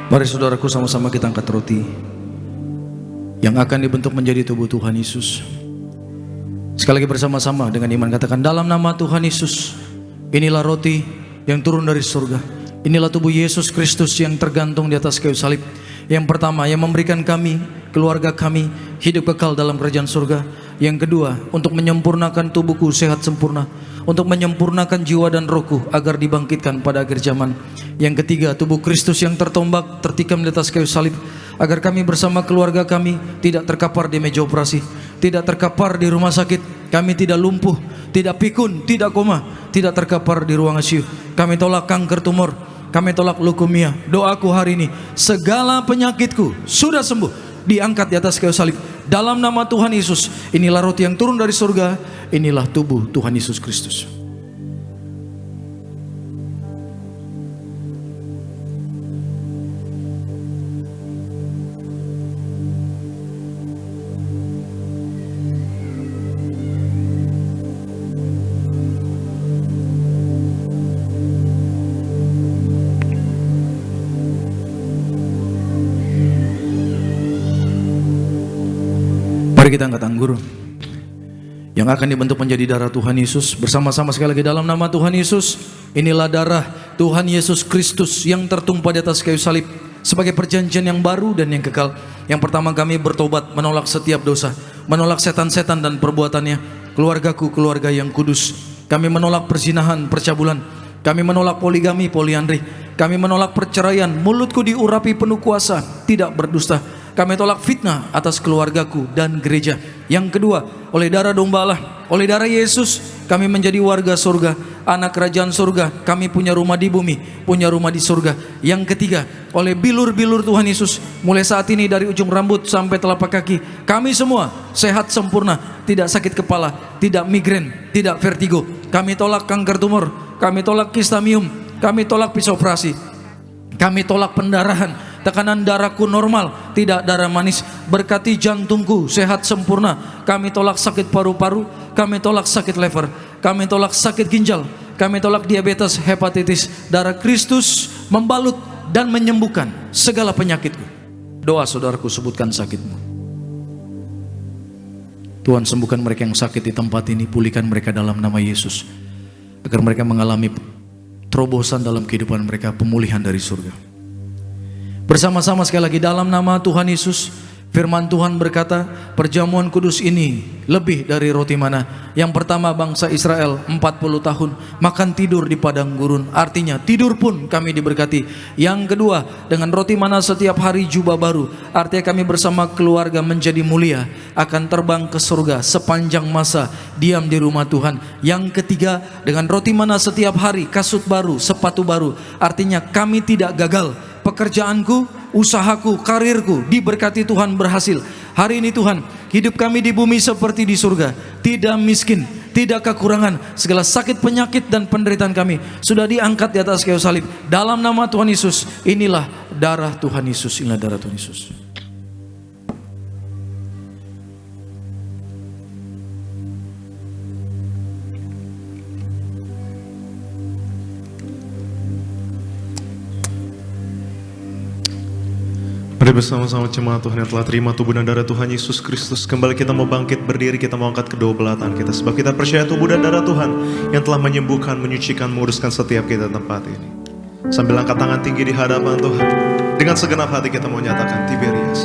mari saudaraku sama-sama kita angkat roti yang akan dibentuk menjadi tubuh Tuhan Yesus. Sekali lagi bersama-sama dengan iman katakan, dalam nama Tuhan Yesus, inilah roti yang turun dari surga. Inilah tubuh Yesus Kristus yang tergantung di atas kayu salib. Yang pertama, yang memberikan kami, keluarga kami, hidup kekal dalam kerajaan surga. Yang kedua, untuk menyempurnakan tubuhku sehat sempurna, untuk menyempurnakan jiwa dan rohku agar dibangkitkan pada akhir zaman. Yang ketiga, tubuh Kristus yang tertombak, tertikam di atas kayu salib, agar kami bersama keluarga kami tidak terkapar di meja operasi. tidak terkapar di rumah sakit. Kami tidak lumpuh, tidak pikun, tidak koma, tidak terkapar di ruang ICU. Kami tolak kanker tumor, kami tolak leukemia. Doaku hari ini, segala penyakitku sudah sembuh, diangkat di atas kayu salib. Dalam nama Tuhan Yesus, inilah roti yang turun dari surga, inilah tubuh Tuhan Yesus Kristus. Mari kita angkat anggur yang akan dibentuk menjadi darah Tuhan Yesus. Bersama-sama sekali lagi dalam nama Tuhan Yesus. Inilah darah Tuhan Yesus Kristus yang tertumpah di atas kayu salib sebagai perjanjian yang baru dan yang kekal. Yang pertama, kami bertobat menolak setiap dosa, menolak setan-setan dan perbuatannya. Keluargaku keluarga yang kudus. Kami menolak perzinahan, percabulan. Kami menolak poligami, poliandri. Kami menolak perceraian. Mulutku diurapi penuh kuasa, tidak berdusta. Kami tolak fitnah atas keluargaku dan gereja. Yang kedua, oleh darah domba Allah, oleh darah Yesus, kami menjadi warga surga, anak kerajaan surga. Kami punya rumah di bumi, punya rumah di surga. Yang ketiga, oleh bilur-bilur Tuhan Yesus, mulai saat ini dari ujung rambut sampai telapak kaki, kami semua sehat sempurna, tidak sakit kepala, tidak migrain, tidak vertigo. Kami tolak kanker tumor, kami tolak kistamium, kami tolak pisau operasi, kami tolak pendarahan. Tekanan darahku normal, tidak darah manis. Berkati jantungku sehat sempurna. Kami tolak sakit paru-paru, kami tolak sakit lever, kami tolak sakit ginjal, kami tolak diabetes, hepatitis. Darah Kristus membalut dan menyembuhkan segala penyakitku. Doa saudaraku, sebutkan sakitmu. Tuhan, sembuhkan mereka yang sakit di tempat ini, pulihkan mereka dalam nama Yesus, agar mereka mengalami terobosan dalam kehidupan mereka, pemulihan dari surga. Bersama-sama sekali lagi dalam nama Tuhan Yesus. Firman Tuhan berkata, perjamuan kudus ini lebih dari roti mana. Yang pertama, bangsa Israel 40 tahun makan tidur di padang gurun. Artinya tidur pun kami diberkati. Yang kedua, dengan roti mana setiap hari jubah baru. Artinya kami bersama keluarga menjadi mulia, akan terbang ke surga sepanjang masa diam di rumah Tuhan. Yang ketiga, dengan roti mana setiap hari kasut baru, sepatu baru. Artinya kami tidak gagal. Pekerjaanku, usahaku, karirku diberkati Tuhan, berhasil. Hari ini Tuhan, hidup kami di bumi seperti di surga, tidak miskin, tidak kekurangan. Segala sakit, penyakit dan penderitaan kami sudah diangkat di atas kayu salib. Dalam nama Tuhan Yesus, inilah darah Tuhan Yesus, inilah darah Tuhan Yesus. Mari bersama-sama jemaat Tuhan yang telah terima tubuh dan darah Tuhan Yesus Kristus. Kembali kita mau bangkit berdiri, kita mau angkat kedua belah tangan kita. Sebab kita percaya tubuh dan darah Tuhan yang telah menyembuhkan, menyucikan, menguruskan setiap kita tempat ini. Sambil angkat tangan tinggi di hadapan Tuhan, dengan segenap hati kita mau nyatakan Tiberias.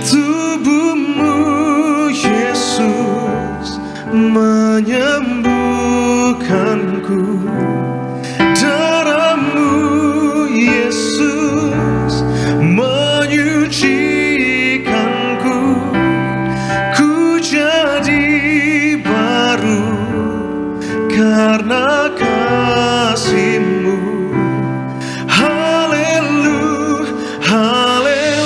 Tubuhmu Yesus menyembuhkanku. Yesus menyucikanku, ku jadi baru karena kasih-Mu. Haleluya, haleluya.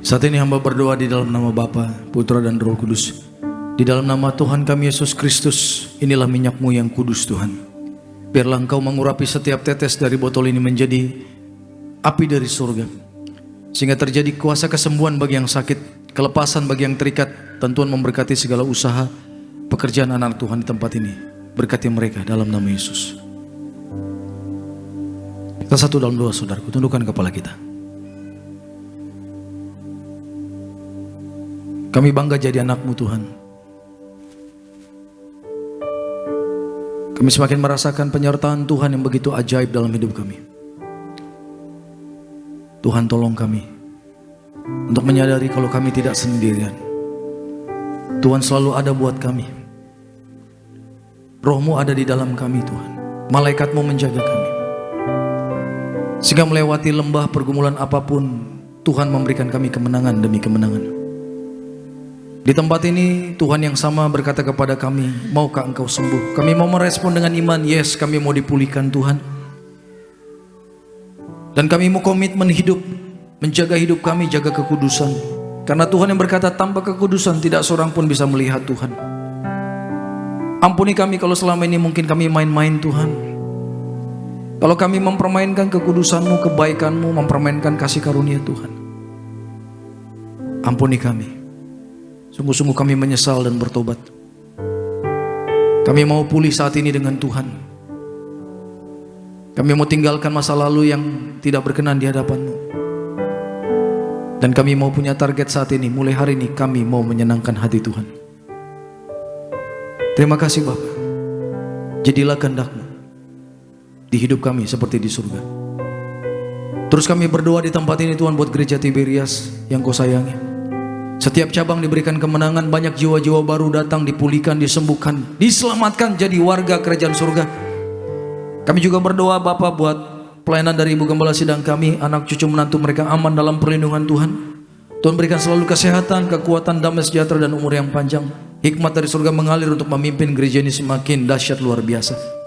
Saat ini hamba berdoa di dalam nama Bapa, Putra dan Roh Kudus. Di dalam nama Tuhan kami Yesus Kristus, inilah minyak-Mu yang kudus Tuhan. Biarlah Engkau mengurapi setiap tetes dari botol ini menjadi api dari surga, sehingga terjadi kuasa kesembuhan bagi yang sakit, kelepasan bagi yang terikat. Dan Tuhan memberkati segala usaha, pekerjaan anak Tuhan di tempat ini. Berkati mereka dalam nama Yesus. Kita satu dalam doa saudaraku, tundukkan kepala kita. Kami bangga jadi anak-Mu Tuhan. Kami semakin merasakan penyertaan Tuhan yang begitu ajaib dalam hidup kami. Tuhan, tolong kami untuk menyadari kalau kami tidak sendirian. Tuhan selalu ada buat kami. Roh-Mu ada di dalam kami Tuhan. Malaikat-Mu menjaga kami. Sehingga melewati lembah pergumulan apapun, Tuhan memberikan kami kemenangan demi kemenangan. Di tempat ini Tuhan yang sama berkata kepada kami, maukah engkau sembuh? Kami mau merespon dengan iman, yes, kami mau dipulihkan Tuhan. Dan kami mau komitmen hidup, menjaga hidup kami, jaga kekudusan. Karena Tuhan yang berkata, tanpa kekudusan tidak seorang pun bisa melihat Tuhan. Ampuni kami kalau selama ini mungkin kami main-main Tuhan. Kalau kami mempermainkan kekudusan-Mu, kebaikan-Mu, mempermainkan kasih karunia Tuhan, ampuni kami. Sungguh-sungguh kami menyesal dan bertobat. Kami mau pulih saat ini dengan Tuhan. Kami mau tinggalkan masa lalu yang tidak berkenan di hadapan-Mu. Dan kami mau punya target saat ini. Mulai hari ini kami mau menyenangkan hati Tuhan. Terima kasih Bapa. Jadilah kehendak-Mu di hidup kami seperti di surga. Terus kami berdoa di tempat ini Tuhan buat gereja Tiberias yang Kau sayangi. Setiap cabang diberikan kemenangan, banyak jiwa-jiwa baru datang, dipulihkan, disembuhkan, diselamatkan jadi warga kerajaan surga. Kami juga berdoa Bapa buat pelayanan dari Ibu Gembala Sidang kami, anak cucu menantu mereka aman dalam perlindungan Tuhan. Tuhan berikan selalu kesehatan, kekuatan, damai sejahtera dan umur yang panjang. Hikmat dari surga mengalir untuk memimpin gereja ini semakin dahsyat luar biasa.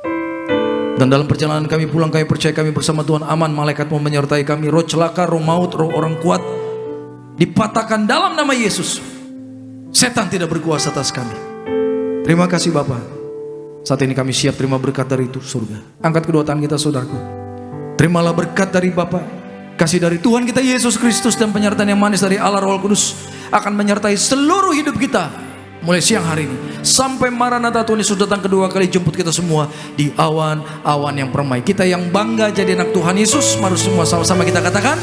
Dan dalam perjalanan kami pulang, kami percaya kami bersama Tuhan aman. Malaikat-Mu menyertai kami. Roh celaka, roh maut, roh orang kuat dipatahkan dalam nama Yesus. Setan tidak berkuasa atas kami. Terima kasih Bapa. Saat ini kami siap terima berkat dari itu surga. Angkat kedua tangan kita saudaraku. Terimalah berkat dari Bapa, kasih dari Tuhan kita Yesus Kristus, dan penyertaan yang manis dari Allah Roh Kudus akan menyertai seluruh hidup kita mulai siang hari ini sampai Maranatha Tuhan Yesus datang kedua kali jemput kita semua di awan-awan yang permai. Kita yang bangga jadi anak Tuhan Yesus, mari semua sama-sama kita katakan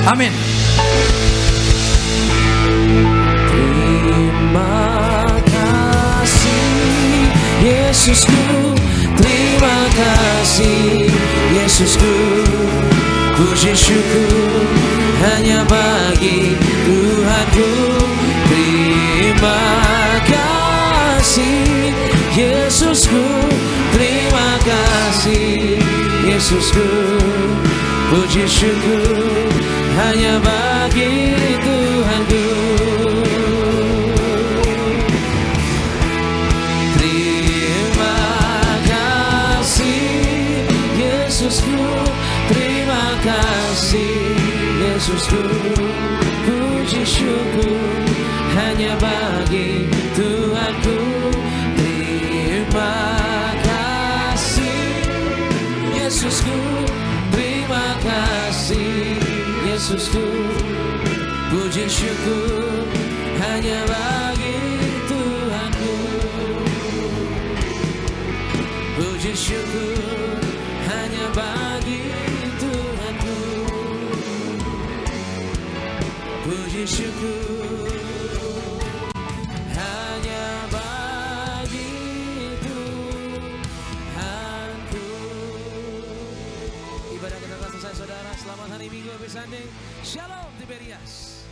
amin. Terima kasih Yesusku, terima kasih Yesusku. Puji syukur hanya bagi Tuhanku. Terima kasih Yesusku, terima kasih Yesusku. Puji syukur hanya bagi Tuhanku. Terima kasih Yesusku, terima kasih Yesusku. Puji syukur hanya bagi Tuhanku. Terima kasih Yesusku, terima kasih Yesusku. Puji syukur hanya bagi Tuhanku. Puji syukur hanya bagi Tuhanku. Puji syukur hanya bagi Tuhanku. Ibadah kita telah selesai saudara. Selamat hari Minggu, Happy Sunday. Shalom Tiberias.